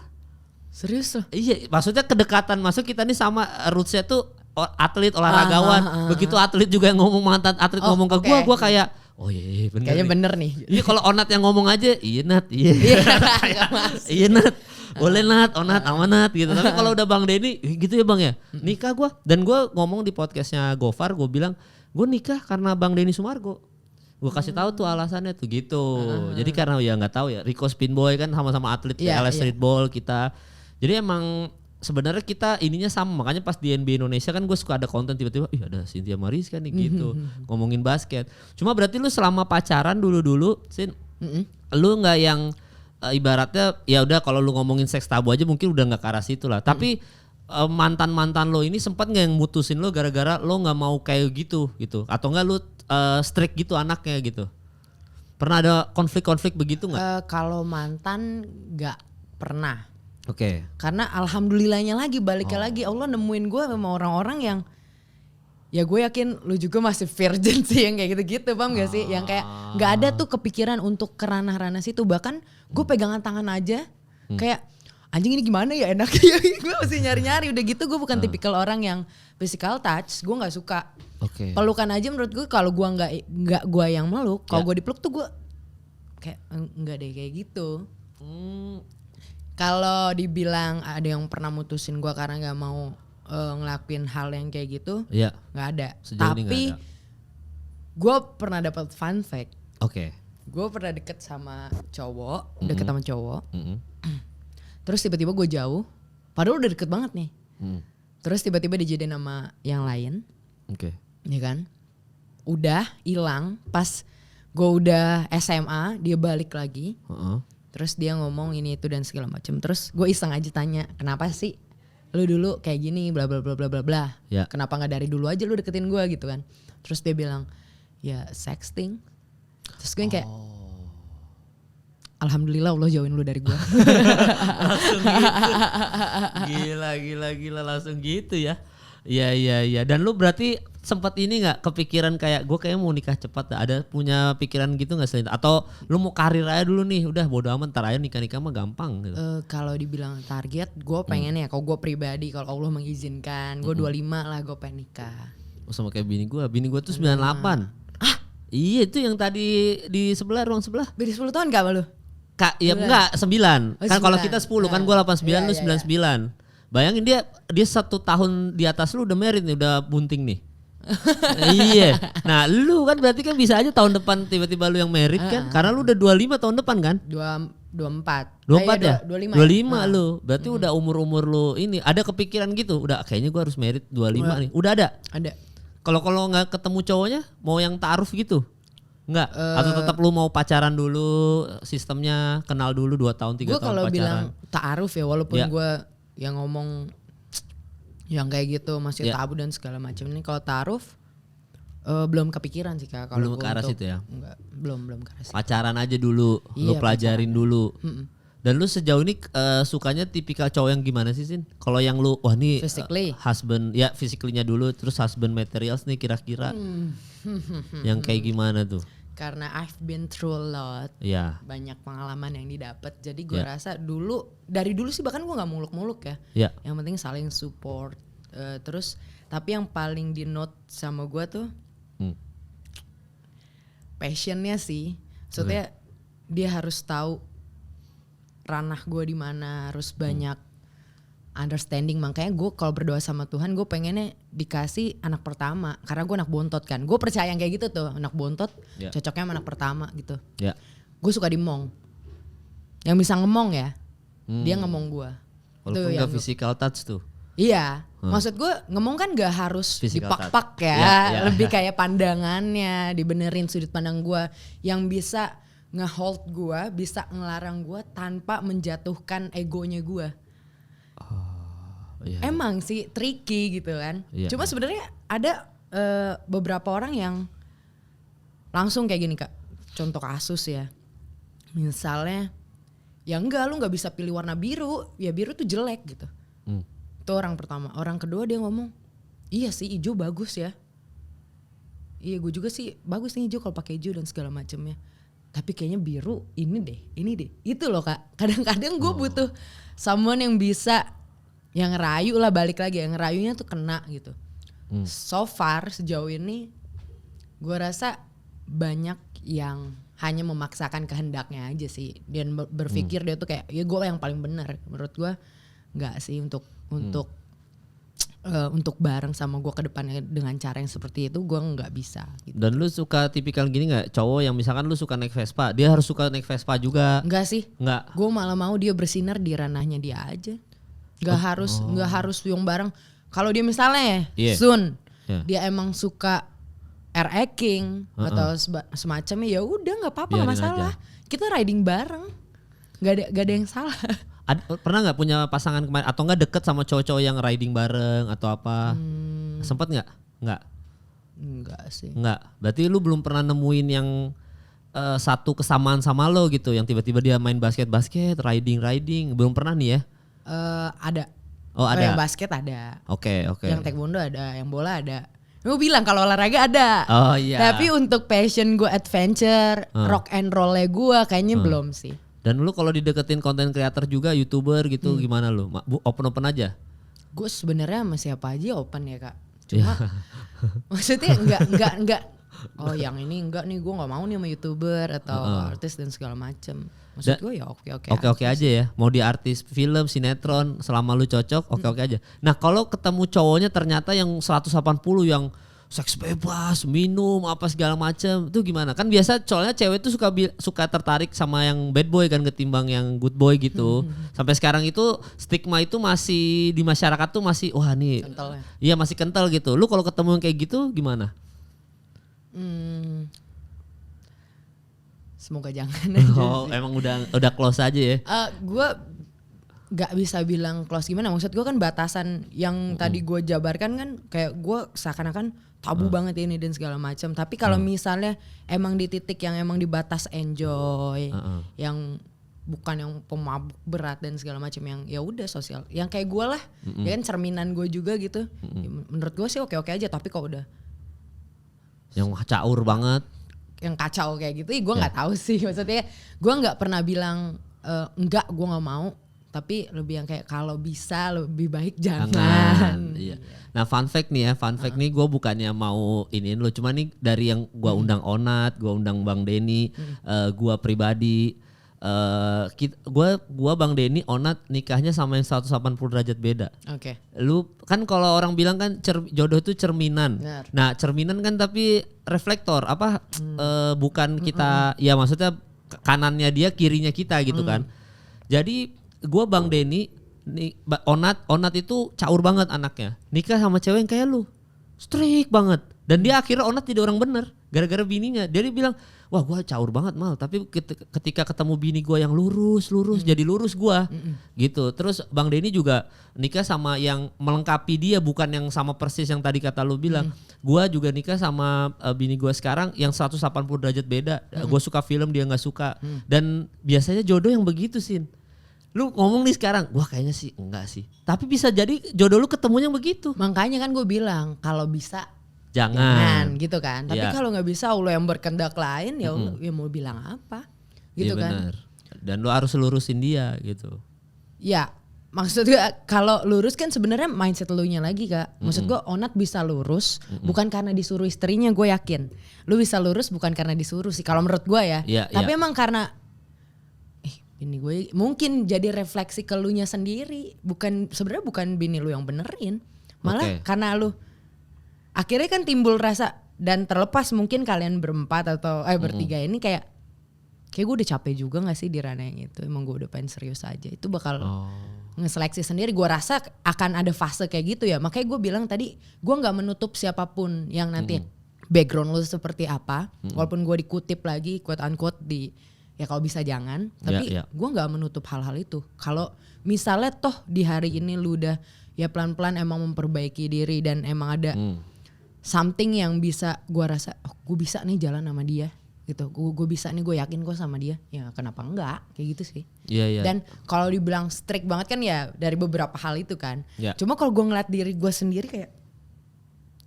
Serius loh? Iya, maksudnya kedekatan, masuk kita nih sama rootsnya tuh atlet, olahragawan. Begitu atlet juga yang ngomong, mantan atlet ngomong ke gua kayak iya bener. Kayaknya bener nih. Iya, kalau Onat yang ngomong aja, iya Nat. Iya Nat. Boleh Nat, Onat, amanat gitu. Tapi kalau udah Bang Denny, gitu ya Bang ya. Nikah gua, dan gua ngomong di podcastnya Gofar, gua bilang gue nikah karena Bang Denny Sumargo. Gue kasih tahu tuh alasannya tuh gitu. Jadi karena ya nggak tahu ya, Rico Spinboy kan sama-sama atlet LS Streetball kita. Jadi emang sebenarnya kita ininya sama. Makanya pas di NBA Indonesia kan gue suka ada konten tiba-tiba, ada Cynthia Mariska nih gitu ngomongin basket. Cuma berarti lu selama pacaran dulu Sin, lu nggak yang ibaratnya ya udah kalau lu ngomongin seks tabu aja mungkin udah nggak ke arah situ lah. Tapi mantan lo ini sempat nggak yang mutusin lo gara-gara lo nggak mau kayak gitu atau nggak lo strict gitu anaknya gitu? Pernah ada konflik begitu nggak? Kalau mantan nggak pernah. Oke. Karena alhamdulillahnya baliknya lagi Allah nemuin gue sama orang-orang yang ya gue yakin lu juga masih virgin sih, yang kayak gitu-gitu, paham gak sih? Yang kayak nggak ada tuh kepikiran untuk ke ranah-ranah situ. Bahkan gue pegangan tangan aja kayak anjing ini gimana ya enaknya. Gue masih nyari-nyari, udah gitu gue bukan tipikal orang yang physical touch, gue nggak suka. Pelukan aja menurut gue, kalau gue nggak gue yang meluk, kalau gue dipeluk tuh gue kayak nggak deh kayak gitu. Kalau dibilang ada yang pernah mutusin gue karena nggak mau ngelakuin hal yang kayak gitu, nggak ada. Tapi gue pernah dapat fun fact. Gue pernah deket sama cowok, terus tiba-tiba gue jauh, padahal udah deket banget nih. Terus tiba-tiba dijadiin sama yang lain, ya kan? Udah hilang, pas gue udah SMA dia balik lagi. Terus dia ngomong ini itu dan segala macam. Terus gue iseng aja tanya, kenapa sih lu dulu kayak gini, bla bla bla bla bla bla. Kenapa nggak dari dulu aja lu deketin gue gitu kan? Terus dia bilang, ya sexting. Terus gue kayak alhamdulillah Allah jauhin lu dari gue. Langsung gitu. Gila langsung gitu ya. Iya. Dan lu berarti sempat ini nggak kepikiran kayak gue kayak mau nikah cepat? Ada punya pikiran gitu nggak selain? Atau lu mau karir aja dulu nih? Udah bodo amat, ntar aja nikah mah gampang gitu. Kalau dibilang target, gue pengen ya, kalau gue pribadi, kalau Allah mengizinkan, gue 25 lah gue pengen nikah. Sama kayak bini gue tuh 98. Iya itu yang tadi di sebelah, ruang sebelah. Beda 10 tahun gak sama lu? Kak, ya enggak 9. Kan kalau kita 10 kan gue 89 lu 99. Bayangin dia 1 tahun di atas lu udah married nih, udah bunting nih. Iya. Nah, lu kan berarti kan bisa aja tahun depan tiba-tiba lu yang married kan? Karena lu udah 25 tahun depan kan? 24. 24 ya? 25 lu. Berarti udah umur-umur lu ini ada kepikiran gitu. Udah kayaknya gue harus married 25 nih. Udah ada? Ada. Kalau enggak ketemu cowoknya mau yang ta'aruf gitu? Enggak? Atau tetap lu mau pacaran dulu, sistemnya kenal dulu 2 tahun 3 tahun pacaran? Gue kalau bilang ta'aruf ya, walaupun gue yang ngomong yang kayak gitu masih tabu dan segala macam ini, kalau ta'aruf belum kepikiran sih Kak. Belum ke arah situ ya? Enggak, belum ke arah situ. Pacaran aja dulu, lu pelajarin dulu. Dan lu sejauh ini sukanya tipikal cowok yang gimana sih Sin? Kalau yang lu wah nih husband ya, physically-nya dulu, terus husband materials nih kira-kira yang kayak gimana tuh? Karena I've been through a lot, banyak pengalaman yang didapat. Jadi gue rasa dari dulu sih bahkan gue nggak muluk-muluk ya. Yang penting saling support. Terus tapi yang paling di note sama gue tuh passionnya sih. Maksudnya dia harus tahu ranah gue di mana, harus banyak understanding. Makanya gue kalau berdoa sama Tuhan, gue pengennya dikasih anak pertama, karena gue anak bontot kan. Gue percaya yang kayak gitu tuh, anak bontot cocoknya sama anak pertama gitu. Gue suka dimong, yang bisa ngemong ya, dia ngemong gue. Walaupun gak physical touch tuh. Iya, maksud gue ngemong kan gak harus Physical dipak-pak ya, lebih kayak pandangannya, dibenerin sudut pandang gue, yang bisa nge-hold gue, bisa ngelarang gue tanpa menjatuhkan egonya gue. Emang sih tricky gitu kan. Cuma sebenarnya ada beberapa orang yang langsung kayak gini Kak. Contoh kasus ya, misalnya ya enggak, lu gak bisa pilih warna biru, ya biru tuh jelek gitu. Itu orang pertama. Orang kedua dia ngomong, iya sih hijau bagus ya. Iya gue juga sih bagus nih hijau kalau pakai hijau dan segala macamnya. Tapi kayaknya biru ini deh. Itu loh Kak. Kadang-kadang gue butuh someone yang bisa, yang ngerayu lah, balik lagi, yang ngerayunya tuh kena gitu. So far sejauh ini gue rasa banyak yang hanya memaksakan kehendaknya aja sih. Dan berpikir dia tuh kayak, ya gue yang paling benar. Menurut gue enggak sih untuk bareng sama gue ke depannya dengan cara yang seperti itu, gue nggak bisa gitu. Dan lu suka tipikal gini nggak, cowok yang misalkan lu suka naik Vespa, dia harus suka naik Vespa juga? Enggak sih, nggak. Gue malah mau dia bersinar di ranahnya dia aja, nggak harus yang bareng. Kalau dia misalnya Sun, dia emang suka RX King atau semacamnya, ya udah nggak apa-apa, nggak masalah aja. Kita riding bareng, nggak ada yang salah. Pernah nggak punya pasangan kemarin atau nggak deket sama cowok-cowok yang riding bareng atau apa? Sempet nggak? Enggak sih. Enggak. Berarti lu belum pernah nemuin yang satu kesamaan sama lo gitu, yang tiba-tiba dia main basket, riding, belum pernah nih ya? Ada. Oh ada. Yang basket ada. Oke. Yang taekwondo ada, yang bola ada. Gue bilang kalau olahraga ada. Oh iya. Tapi untuk passion gue adventure, rock and roll-nya gue kayaknya belum sih. Dan lu kalau dideketin konten creator juga, YouTuber gitu, gimana lu? Open aja? Gue sebenarnya sama siapa aja open ya Kak. Cuma maksudnya enggak. Oh yang ini enggak nih, gue nggak mau nih sama YouTuber atau artis dan segala macem. Maksud gue ya oke aja ya. Mau di artis film, sinetron, selama lu cocok oke aja. Nah kalau ketemu cowoknya ternyata yang 180 yang seks bebas, minum apa segala macam, itu gimana? Kan biasa soalnya cewek tuh suka tertarik sama yang bad boy kan ketimbang yang good boy gitu. Sampai sekarang itu stigma itu masih di masyarakat tuh masih wah nih. Kental ya? Iya masih kental gitu. Lu kalau ketemu yang kayak gitu gimana? Semoga jangan aja. Oh, emang udah close aja ya? Gue gak bisa bilang close gimana. Maksud gue kan batasan yang tadi gue jabarkan kan kayak gue seakan-akan tabu banget ini dan segala macam. Tapi kalau misalnya emang di titik yang emang di batas enjoy, yang bukan yang pemabuk berat dan segala macam, yang ya udah sosial, yang kayak gue lah, ya kan cerminan gue juga gitu. Ya, menurut gue sih oke aja. Tapi kalau udah yang caur banget, yang kacau kayak gitu, gue nggak tahu sih. Maksudnya gue nggak pernah bilang enggak, gue nggak mau. Tapi lebih yang kayak kalau bisa lebih baik jangan. Iya. Nah fun fact nih ya, nih gue bukannya mau iniin lo, cuma nih dari yang gue undang Onat, gue undang Bang Denny, gue pribadi, gue Bang Denny, Onat nikahnya sama yang 180 derajat beda. Oke. Lu kan kalau orang bilang kan jodoh itu cerminan. Benar. Nah cerminan kan tapi reflektor apa? Bukan kita, ya maksudnya kanannya dia, kirinya kita gitu kan. Jadi gue Bang Denny, Onat itu caur banget anaknya. Nikah sama cewek yang kayak lu, strict banget. Dan dia akhirnya Onat jadi orang bener gara-gara bininya. Dia bilang, wah gue caur banget Mal, tapi ketika ketemu bini gue yang lurus, jadi lurus gue gitu. Terus Bang Denny juga nikah sama yang melengkapi dia, bukan yang sama persis yang tadi kata lu bilang. Gue juga nikah sama bini gue sekarang yang 180 derajat beda. Gue suka film, dia gak suka. Dan biasanya jodoh yang begitu Sin. Lu ngomong nih sekarang, wah kayaknya sih enggak sih. Tapi bisa jadi jodoh lu ketemunya yang begitu. Makanya kan gue bilang kalau bisa jangan gitu kan. Tapi kalau nggak bisa, Allah yang berkehendak lain, ya mau bilang apa? Gitu iya, kan. Bener. Dan lu harus lurusin dia gitu. Ya maksud gue kalau lurus kan sebenarnya mindset lu nya lagi Kak. Maksud gue Onat bisa lurus bukan karena disuruh istrinya, gue yakin. Lu bisa lurus bukan karena disuruh sih kalau menurut gue ya. Tapi emang karena bini gue mungkin jadi refleksi ke lu nya sendiri. Sebenarnya bukan bini lu yang benerin. Malah karena lu akhirnya kan timbul rasa, dan terlepas mungkin kalian berempat atau bertiga ini kayak gue udah capek juga gak sih di ranah yang itu. Emang gue udah pengen serius aja. Itu bakal ngeseleksi sendiri. Gue rasa akan ada fase kayak gitu ya. Makanya gue bilang tadi, gue gak menutup siapapun yang nanti background lu seperti apa. Walaupun gue dikutip lagi quote unquote di, ya kalau bisa jangan. Tapi gue gak menutup hal-hal itu. Kalau misalnya toh di hari ini lu udah ya pelan-pelan emang memperbaiki diri dan emang ada something yang bisa gue rasa, gue bisa nih jalan sama dia. Gitu, gue bisa nih, gue yakin kok sama dia, ya kenapa enggak, kayak gitu sih. Dan kalau dibilang strict banget kan ya dari beberapa hal itu kan. Cuma kalau gue ngeliat diri gue sendiri kayak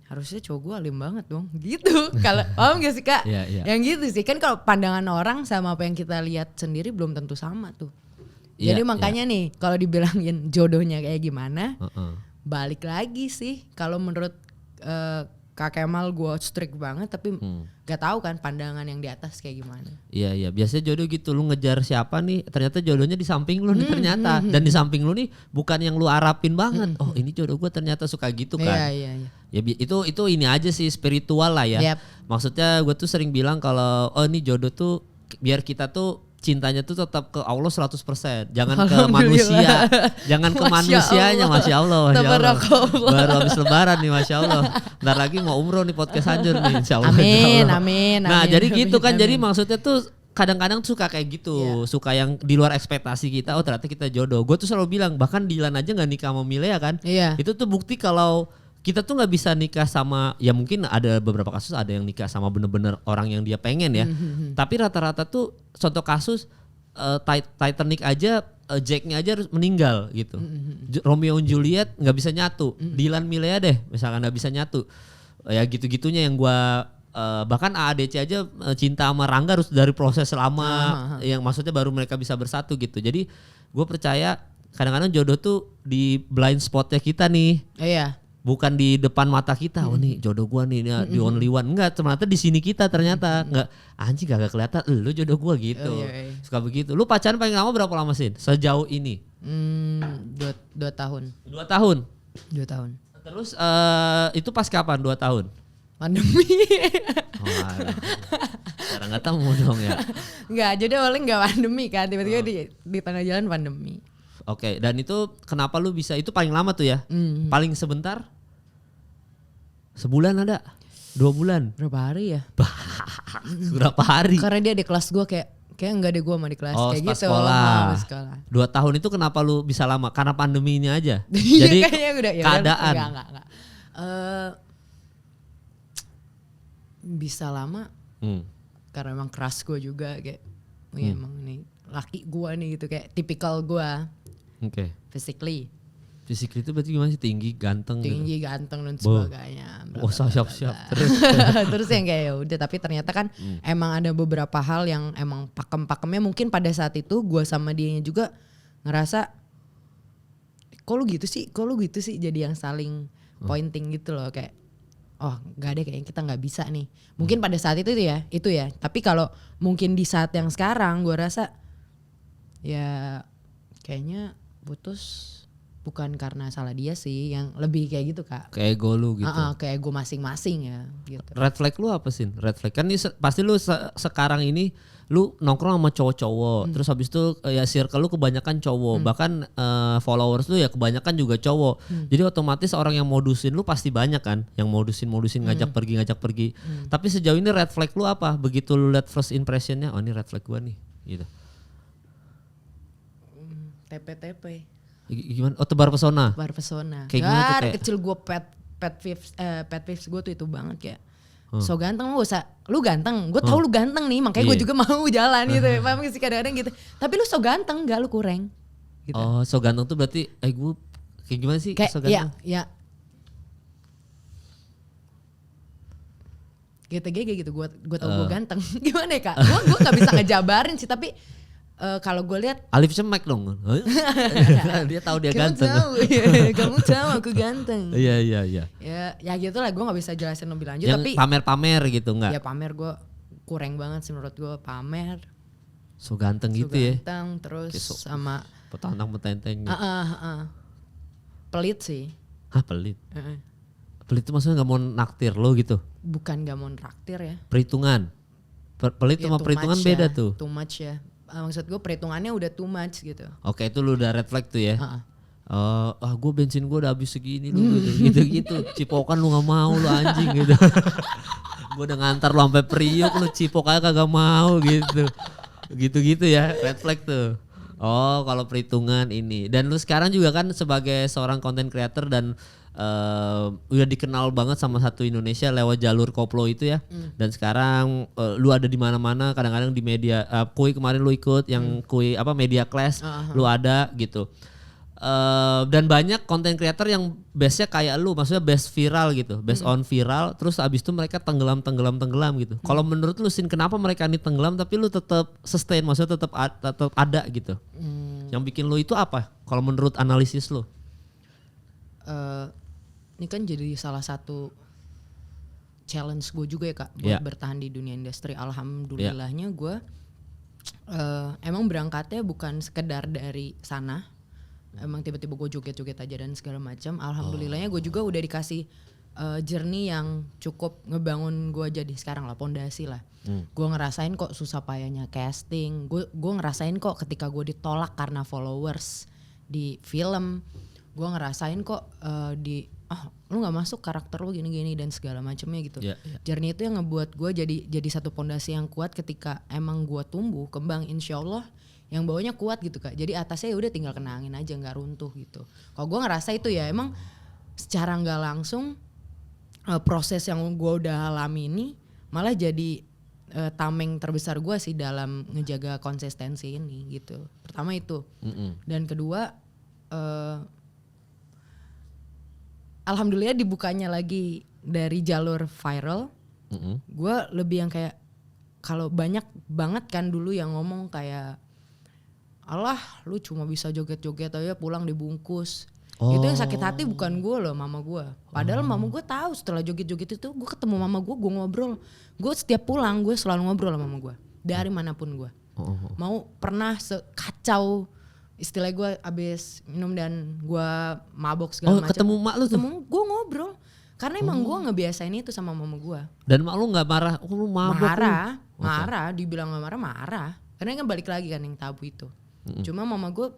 harusnya cowok gue alim banget dong, gitu. Kalau paham gak sih Kak? Yang gitu sih kan, kalau pandangan orang sama apa yang kita lihat sendiri belum tentu sama tuh. Jadi makanya nih kalau dibilangin jodohnya kayak gimana, balik lagi sih kalau menurut Kak Kemal gue strict banget, tapi gak tahu kan pandangan yang di atas kayak gimana. Iya, biasanya jodoh gitu, lu ngejar siapa nih, ternyata jodohnya di samping lu nih ternyata. Dan di samping lu nih bukan yang lu harapin banget. Oh ini jodoh gue ternyata suka gitu kan. Iya. Ya itu ini aja sih, spiritual lah ya. Maksudnya gue tuh sering bilang kalau ini jodoh tuh biar kita tuh cintanya tuh tetap ke Allah 100%. Jangan ke manusia. Jangan ke manusianya, Masya Allah. Baru habis lebaran nih, Masya Allah. Bentar lagi mau umroh nih, podcast Anjur nih, Insya Allah. Amin. Nah jadi gitu kan, jadi maksudnya tuh kadang-kadang suka kayak gitu. Suka yang di luar ekspektasi kita, oh ternyata kita jodoh. Gue tuh selalu bilang, bahkan Dilan aja gak nikah sama Milea kan. Itu tuh bukti kalau kita tuh gak bisa nikah sama, ya mungkin ada beberapa kasus ada yang nikah sama bener-bener orang yang dia pengen ya. Tapi rata-rata tuh contoh kasus Titanic aja, Jacknya aja harus meninggal gitu. Romeo and Juliet gak bisa nyatu. Dilan Milea deh misalkan gak bisa nyatu. Ya gitu-gitunya yang gua bahkan AADC aja cinta sama Rangga harus dari proses lama. Yang maksudnya baru mereka bisa bersatu gitu. Jadi gue percaya kadang-kadang jodoh tuh di blind spotnya kita nih. Bukan di depan mata kita. Oh nih jodoh gua nih, the only one. Enggak, ternyata di sini kita ternyata. Enggak, anjing gak kelihatan lu jodoh gua gitu. Suka begitu. Lu pacaran paling lama berapa lama sih sejauh ini? 2 tahun. 2 tahun. 2 tahun. Terus itu pas kapan 2 tahun? Pandemi. Sekarang gak tahu dong ya. Enggak, jadi awalnya enggak pandemi kan. Tiba-tiba di tengah jalan pandemi. Oke, dan itu kenapa lu bisa, itu paling lama tuh ya? Paling sebentar? Sebulan ada? 2 bulan? Berapa hari ya? Berapa hari? Karena dia di kelas gue kayak enggak deh gue sama di kelas kayak gitu. Sekolah. 2 tahun itu kenapa lu bisa lama? Karena pandemi ini aja? Jadi udah, keadaan? Enggak. Bisa lama karena emang keras gue juga kayak emang nih laki gue nih gitu, kayak tipikal gue. Physically itu berarti gimana sih? Tinggi, ganteng dan sebagainya. Siap. Terus yang kayak ya udah, tapi ternyata kan emang ada beberapa hal yang emang pakem-pakemnya mungkin pada saat itu gue sama dianya juga ngerasa kok lu gitu sih, jadi yang saling pointing gitu loh, kayak oh nggak ada, kayaknya kita nggak bisa nih. Mungkin pada saat itu ya. Tapi kalau mungkin di saat yang sekarang gue rasa ya kayaknya putus bukan karena salah dia sih, yang lebih kayak gitu Kak. Kayak ego lu gitu. Kayak ego masing-masing ya gitu. Red flag lu apa sih? Red flag kan ini pasti lu sekarang ini lu nongkrong sama cowok-cowok. Terus habis itu ya circle lu kebanyakan cowok. Bahkan followers lu ya kebanyakan juga cowok. Jadi otomatis orang yang modusin lu pasti banyak kan. Yang modusin ngajak pergi. Tapi sejauh ini red flag lu apa? Begitu lu lihat first impressionnya, oh ini red flag gua nih gitu. TP. Gimana? Oh tebar pesona. Kayak gimana tuh kayak? Kecil gue pet peeves gue tuh itu banget kayak. So ganteng lu usah, lu ganteng, gue tahu lu ganteng nih, makanya gue juga mau jalan gitu. Paham gak sih kadang-kadang gitu. Tapi lu so ganteng, enggak lu kurang. Gitu. Oh so ganteng tuh berarti gue kayak gimana sih? Kayak so ganteng? Ya. Gitu gue tau gue ganteng. Gimana ya Kak? Gue gak bisa ngejabarin sih, tapi kalau gue lihat Alif Cemek dong. Dia tahu dia ganteng. Kamu tahu aku ganteng. Iya. Ya gitu lah, gue nggak bisa jelasin lebih lanjut. Yang tapi pamer-pamer gitu enggak? ya pamer gue kurang banget sih menurut gue, pamer. So ganteng So gitu ya. ganteng terus sama petantang-petenteng. pelit sih. Hah, pelit? Pelit itu maksudnya gak mau naktir lo gitu? Bukan gak mau traktir ya. Perhitungan? Pelit Ya, sama perhitungan beda tuh? Too much ya. Maksud gue perhitungannya udah too much gitu. Oke, itu lu udah red flag tuh ya? Gue bensin gue udah habis segini lu gitu. Cipokan lu gak mau lu anjing gitu. Gue udah ngantar lu sampai Priuk, lu cipok aja kagak mau gitu. Gitu ya, red flag tuh. Oh, kalau perhitungan ini. Dan lu sekarang juga kan sebagai seorang content creator dan udah dikenal banget sama satu Indonesia lewat jalur koplo itu ya. Dan sekarang lu ada di mana-mana, kadang-kadang di media Kui kemarin lu ikut yang Kui media class, lu ada gitu. Dan banyak content creator yang base-nya kayak lu, maksudnya base viral gitu, based on viral, terus abis itu mereka tenggelam gitu. Kalau menurut lu Sin, kenapa mereka ini tenggelam tapi lu tetap sustain, maksudnya tetap ada gitu? Yang bikin lu itu apa? Kalau menurut analisis lu? Ini kan jadi salah satu challenge gue juga ya Kak, buat bertahan di dunia industri. Alhamdulillahnya gue emang berangkatnya bukan sekedar dari sana. Emang tiba-tiba gue joget-joget aja dan segala macam. Alhamdulillahnya gue juga udah dikasih journey yang cukup ngebangun gue jadi sekarang lah, pondasi lah. Gue ngerasain kok susah payahnya casting. Gue ngerasain kok ketika gue ditolak karena followers di film. Gue ngerasain kok lu nggak masuk karakter lu gini-gini dan segala macamnya gitu. Journey itu yang ngebuat gue jadi satu pondasi yang kuat ketika emang gue tumbuh kembang, insya Allah yang bawahnya kuat gitu Kak. Jadi atasnya udah tinggal kenangin aja, nggak runtuh gitu. Kalau gue ngerasa itu ya emang secara nggak langsung proses yang gue udah alami ini malah jadi tameng terbesar gue sih dalam ngejaga konsistensi ini gitu. Pertama itu. Dan kedua alhamdulillah dibukanya lagi dari jalur viral. Gue lebih yang kayak, kalau banyak banget kan dulu yang ngomong kayak, alah lu cuma bisa joget-joget aja pulang dibungkus. Itu yang sakit hati bukan gue loh, mama gue. Padahal mama gue tahu setelah joget-joget itu gue ketemu mama gue ngobrol. Gue setiap pulang gue selalu ngobrol sama mama gue. Dari manapun gue. Mau pernah sekacau, istilah gue abis minum dan gue mabok segala macam. Ketemu mak lu tuh? Ketemu gue ngobrol. Karena emang gue ngebiasain itu sama mama gue. Dan mak lu gak marah? Lu mabok Marah, dibilang gak marah. Karena kan balik lagi kan yang tabu itu. Cuma mama gue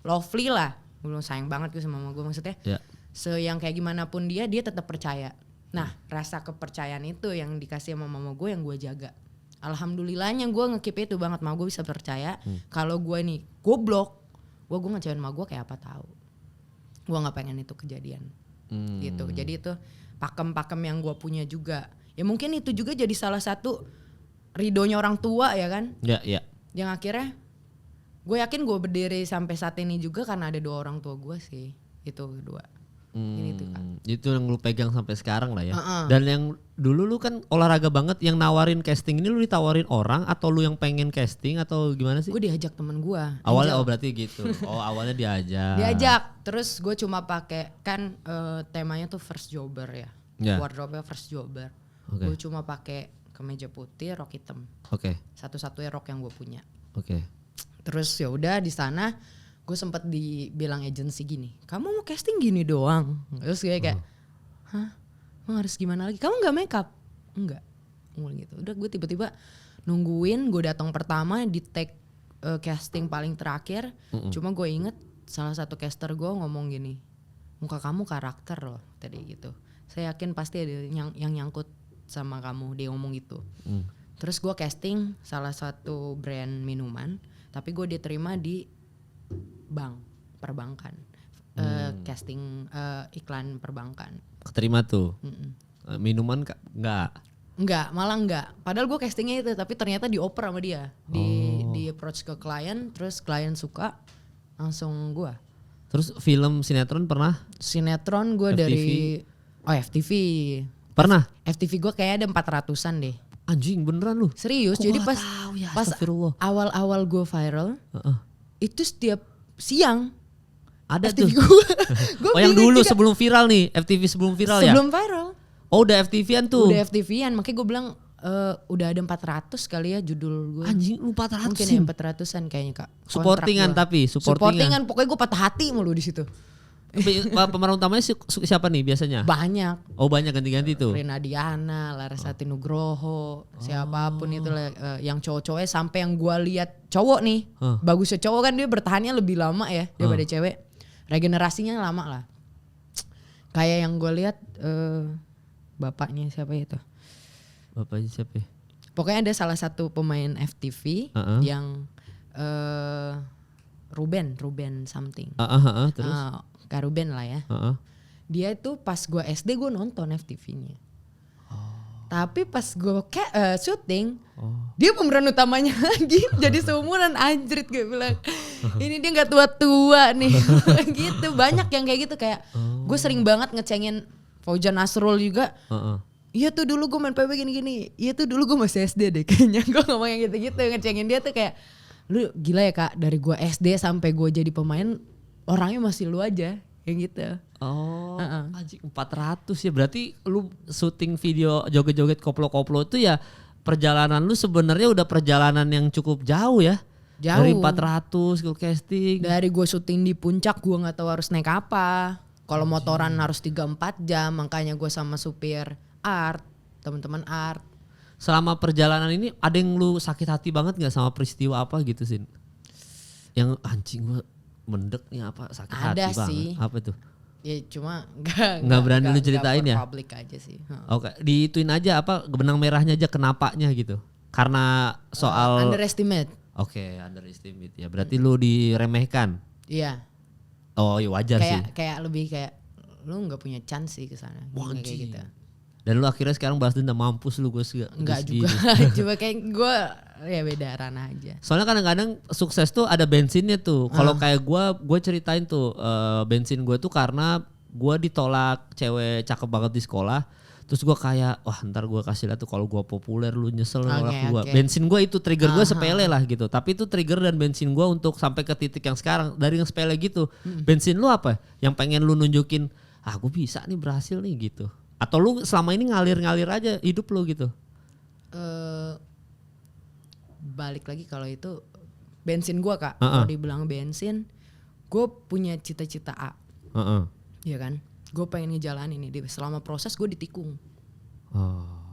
lovely lah. Gue sayang banget gue sama mama gue, maksudnya. Yang kayak gimana pun dia tetap percaya. Nah rasa kepercayaan itu yang dikasih sama mama gue yang gue jaga. Alhamdulillahnya gue nge-keep itu banget, mama gue bisa percaya. Kalau gue nih goblok, gue ngecewain mama gue kayak apa tahu. Gue nggak pengen itu kejadian, gitu. Jadi itu pakem-pakem yang gue punya juga. Ya mungkin itu juga jadi salah satu ridonya orang tua ya kan. Yang akhirnya gue yakin gue berdiri sampai saat ini juga karena ada dua orang tua gue sih. Itu kedua. Ini tuh kan. Itu yang lu pegang sampai sekarang lah ya. Dan yang dulu lu kan olahraga banget, yang nawarin casting ini lu ditawarin orang atau lu yang pengen casting atau gimana sih? Gue diajak temen gue. Awalnya berarti gitu. Awalnya diajak. Terus gue cuma pakai kan temanya tuh first jobber ya. Wardrobe-nya first jobber. Gue cuma pakai kemeja putih, rok hitam. Satu-satunya rok yang gue punya. Terus ya udah di sana gue sempat dibilang agensi gini, kamu mau casting gini doang? Terus gue kayak, hah? Emang harus gimana lagi? Kamu nggak makeup? Enggak, gitu. Udah gue tiba-tiba nungguin, gue datang pertama di tag casting paling terakhir. Cuma gue inget salah satu caster gue ngomong gini, muka kamu karakter loh, tadi gitu. Saya yakin pasti ada yang nyangkut sama kamu, dia ngomong gitu. Terus gue casting salah satu brand minuman, tapi gue diterima di perbankan, casting iklan perbankan. Keterima tuh. Minuman Enggak, malah enggak. Padahal gue castingnya itu, tapi ternyata dioper sama dia, di approach ke klien, terus klien suka, langsung gue. Terus film sinetron pernah? Sinetron gue dari FTV. Pernah? FTV gue kayak ada 400-an deh. Anjing beneran lu? Serius. Kok Jadi gua pas tahu ya, pas astagfirullah. awal-awal gue viral, Heeh. itu setiap siang Ada FTV tuh. gue. Oh yang dulu sebelum viral nih, FTV sebelum viral ya? Sebelum viral. Oh udah FTV-an tuh. Udah FTV-an, makanya gue bilang udah ada 400 kali ya judul gue. Anjing lu 400. Mungkin ya 400-an kayaknya Kak. Supportingan Kontrak tapi, gua. supportingan. Pokoknya gue patah hati mulu di situ. Pemeran utamanya siapa nih biasanya? Banyak. Oh banyak ganti-ganti tuh. Rina Diana, Larasati Nugroho, siapapun itu yang cowok-cowoknya sampai yang gue lihat cowok nih. Bagusnya cowok kan dia bertahannya lebih lama ya daripada cewek. Regenerasinya lama lah. Kayak yang gue lihat bapaknya siapa itu? Bapaknya siapa? Pokoknya ada salah satu pemain FTV yang Ruben something. Terus? Kak Ruben lah ya. Dia itu pas gue SD gue nonton FTV-nya. Tapi pas gue syuting, dia pemeran utamanya lagi. Jadi seumuran anjrit gue bilang. Ini dia gak tua-tua nih. Gitu, banyak yang kayak gitu. Kayak gue sering banget ngecengin Fauzan Nasrul juga. Iya tuh dulu gue main PB gini-gini. Iya tuh dulu gue masih SD deh kayaknya. Gue ngomong yang gitu-gitu ngecengin dia tuh kayak. Lu gila ya Kak, dari gue SD sampai gue jadi pemain orangnya masih lu aja. Kayak gitu. Oh, anjing 400 ya. Berarti lu syuting video joget-joget koplo-koplo itu ya perjalanan lu sebenarnya udah perjalanan yang cukup jauh ya. Jauh. Dari 400 ke casting. Dari gue syuting di puncak gue gak tahu harus naik apa. Kalau motoran harus 3-4 jam, makanya gue sama supir Art, teman-teman Art. Selama perjalanan ini ada yang lu sakit hati banget gak sama peristiwa apa gitu Sin? Yang anjing gue mendek nih apa sakit hati Ada banget. sih. Apa tuh? Ya cuma nggak berani lu ceritain ya? Public aja sih. Oke, diituin aja apa benang merahnya aja kenapanya gitu. Karena soal Underestimate. Oke, underestimate ya. Berarti lu diremehkan. Iya. Oh, iya wajar sih. Kayak lebih kayak lu nggak punya chance sih ke sana. Kayak gitu. Dan lu akhirnya sekarang balas dendam mampus lu gue Enggak juga. Coba kayak gue ya beda ranah aja. Soalnya kadang-kadang sukses tuh ada bensinnya tuh. Kalau kayak gue ceritain tuh bensin gue tuh karena gue ditolak cewek cakep banget di sekolah. Terus gue kayak wah ntar gue kasih lihat tuh kalau gue populer lu nyesel nolak gue. Bensin gue itu trigger gue sepele lah gitu. Tapi itu trigger dan bensin gue untuk sampai ke titik yang sekarang dari yang sepele gitu. Bensin lu apa? Yang pengen lu nunjukin gue bisa nih berhasil nih gitu. Atau lu selama ini ngalir-ngalir aja hidup lu gitu? Balik lagi kalau itu bensin gue Kak. Kalau dibilang bensin, gue punya cita-cita A. Iya kan? Gue pengen ngejalanin ini. Selama proses gue ditikung.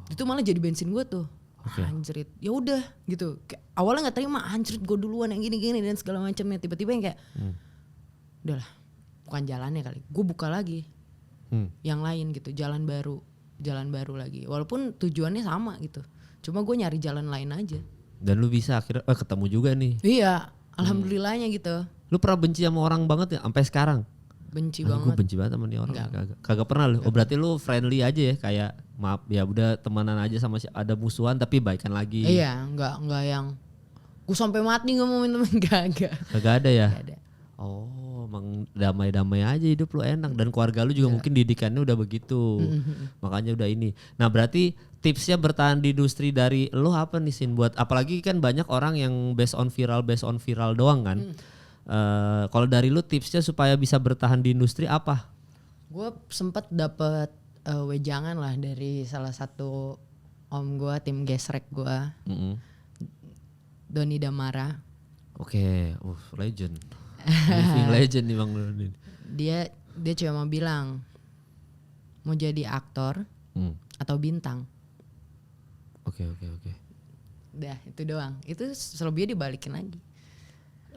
Itu malah jadi bensin gue tuh. Anjrit. Ya udah gitu. Awalnya nggak terima anjrit gue duluan yang gini-gini dan segala macamnya. Tiba-tiba yang kayak, udahlah, bukan jalannya kali. Gue buka lagi. Yang lain gitu, jalan baru lagi. Walaupun tujuannya sama gitu, cuma gue nyari jalan lain aja. Dan lu bisa akhirnya ketemu juga nih. Iya, alhamdulillahnya gitu. Lu pernah benci sama orang banget ya sampai sekarang? Benci banget. Gue benci banget sama nih orang. Kagak pernah lu. Oh berarti lu friendly aja ya, kayak maaf ya udah temenan aja sama ada musuhan tapi baikan lagi. Iya, enggak yang gue sampai mati nggak mau main temen, enggak. Kagak ada ya? Gak ada. Oh, emang damai-damai aja hidup lu enak dan keluarga lu juga mungkin didikannya udah begitu. Makanya udah ini. Nah, berarti tipsnya bertahan di industri dari lu apa nih Sin buat apalagi kan banyak orang yang based on viral doang kan. Kalau dari lu tipsnya supaya bisa bertahan di industri apa? Gue sempet dapet wejangan lah dari salah satu om gue, tim gesrek gue, Doni Damara. Oke, legend. Living legend nih Bang Doni. Dia cuma bilang mau jadi aktor atau bintang. Oke. Udah itu doang. Itu selebihnya dibalikin lagi.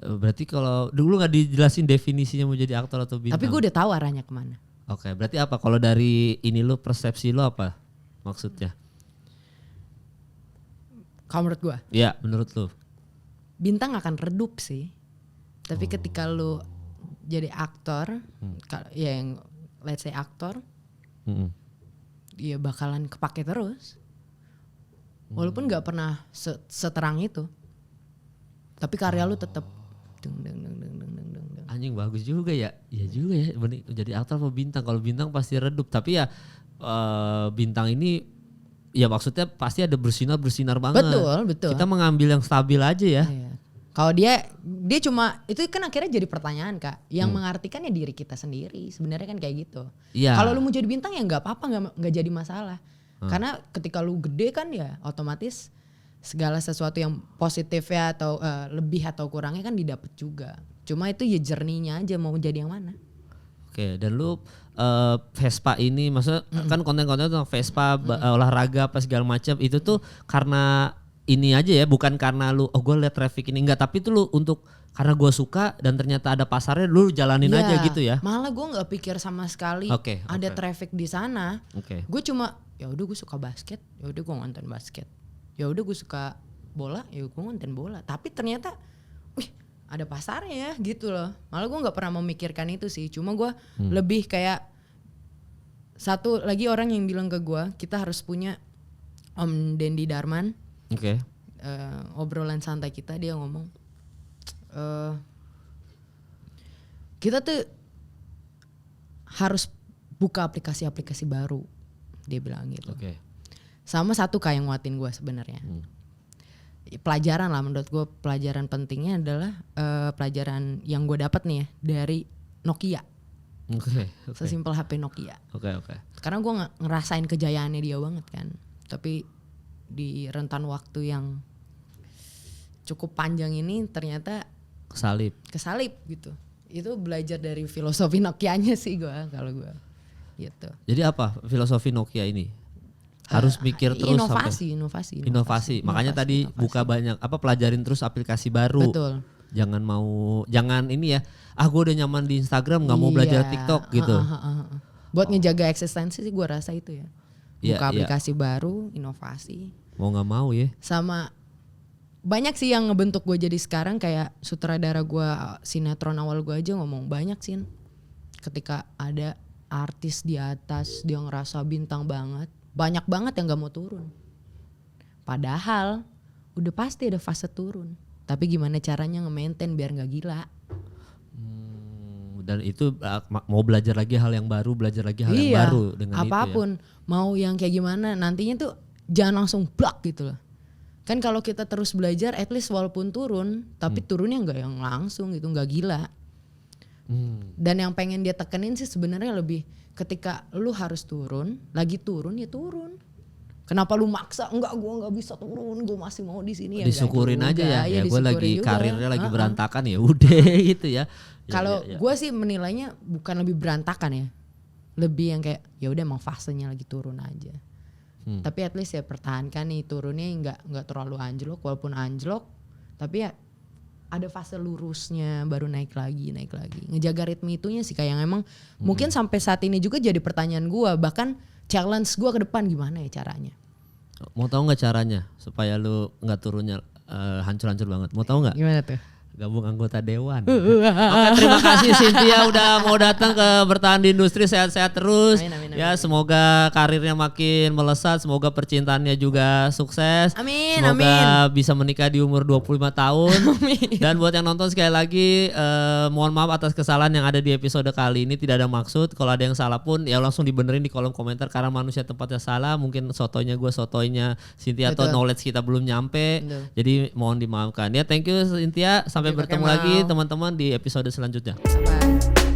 Berarti kalau dulu nggak dijelasin definisinya mau jadi aktor atau bintang. Tapi gue udah tahu arahnya kemana. Oke, berarti apa? Kalau dari ini lu persepsi lu apa maksudnya? Kalau menurut gue? Iya, menurut lu. Bintang akan redup sih. Tapi ketika lu jadi aktor, ya yang let's say aktor, ya bakalan kepake terus. Walaupun nggak pernah seterang itu, tapi karya lu tetap. Anjing bagus juga ya, iya juga ya. Jadi aktor apa bintang? Kalau bintang pasti redup, tapi ya bintang ini ya maksudnya pasti ada bersinar banget. Betul. Kita mengambil yang stabil aja ya. Iya. Kalau dia cuma itu kan akhirnya jadi pertanyaan Kak. Yang mengartikan ya diri kita sendiri. Sebenarnya kan kayak gitu. Iya. Kalau lu mau jadi bintang ya nggak apa-apa, nggak jadi masalah. Karena ketika lu gede kan ya otomatis segala sesuatu yang positifnya atau lebih atau kurangnya kan didapat juga. Cuma itu ya journey-nya aja mau jadi yang mana. Oke, dan lu Vespa ini maksudnya kan konten-konten tentang Vespa, olahraga apa segala macam itu tuh karena ini aja ya, bukan karena lu gue liat traffic ini enggak, tapi itu lu untuk karena gue suka dan ternyata ada pasarnya lu jalanin Ya, aja gitu ya. Malah gue nggak pikir sama sekali ada traffic di sana. Gue cuma ya udah gue suka basket, ya udah gue nonton basket. Ya udah gue suka bola, ya gue nonton bola. Tapi ternyata wih ada pasarnya ya gitu loh. Malah gue nggak pernah memikirkan itu sih. Cuma gue lebih kayak satu lagi orang yang bilang ke gue kita harus punya Om Dendi Darman. Oke. Obrolan santai kita dia ngomong kita tuh harus buka aplikasi-aplikasi baru, dia bilang gitu. Oke. Sama satu kayak yang nguatin gue sebenarnya. Pelajaran lah menurut gue, pelajaran pentingnya adalah pelajaran yang gue dapat nih ya dari Nokia. Oke. Sesimpel HP Nokia. Oke. Karena gue ngerasain kejayaannya dia banget kan. Tapi di rentan waktu yang cukup panjang ini ternyata kesalip gitu. Itu belajar dari filosofi Nokianya sih gue kalau gue gitu. Jadi apa filosofi Nokia ini? Harus mikir terus inovasi. Makanya tadi buka banyak pelajarin terus aplikasi baru. Betul. Jangan ini ya. Gue udah nyaman di Instagram nggak mau belajar TikTok gitu. Buat ngejaga eksistensi sih gue rasa itu ya. Buka aplikasi baru, inovasi. Mau nggak mau ya. Sama banyak sih yang ngebentuk gue jadi sekarang kayak sutradara gue sinetron awal gue aja ngomong banyak sih. Ketika ada artis di atas dia ngerasa bintang banget, banyak banget yang gak mau turun. Padahal udah pasti ada fase turun. Tapi gimana caranya nge-maintain biar gak gila. Dan itu mau belajar lagi hal yang baru, yang baru dengan apapun, itu ya. Mau yang kayak gimana nantinya tuh jangan langsung blak gitu loh. Kan kalau kita terus belajar at least walaupun turun, tapi turunnya gak yang langsung gitu, gak gila. Dan yang pengen dia tekenin sih sebenarnya lebih ketika lu harus turun, lagi turun ya turun. Kenapa lu maksa? Enggak, gue nggak bisa turun, gue masih mau di sini. Disyukurin aja ya gue lagi karirnya lagi berantakan ya udah gitu ya. Kalau gue sih menilainya bukan lebih berantakan ya, lebih yang kayak ya udah emang fasenya lagi turun aja. Tapi at least ya pertahankan nih turunnya nggak terlalu anjlok, walaupun anjlok, tapi ya ada fase lurusnya baru naik lagi. Ngejaga ritme itunya sih kayak yang emang mungkin sampai saat ini juga jadi pertanyaan gue, bahkan challenge gue ke depan gimana ya caranya. Mau tahu nggak caranya supaya lu nggak turunnya hancur-hancur banget? Mau tahu nggak? Gimana tuh? Gabung anggota dewan. Oke, terima kasih Cynthia udah mau datang ke Bertahan di Industri, sehat-sehat terus. Amin. Ya semoga karirnya makin melesat, semoga percintaannya juga sukses. Semoga bisa menikah di umur 25 tahun. Dan buat yang nonton sekali lagi mohon maaf atas kesalahan yang ada di episode kali ini, tidak ada maksud. Kalau ada yang salah pun ya langsung dibenerin di kolom komentar karena manusia tempatnya salah. Mungkin sotoynya gue, sotoynya Cynthia atau knowledge kita belum nyampe. Jadi mohon dimaafkan. Ya thank you Cynthia. Sampai bertemu lagi teman-teman di episode selanjutnya. Bye.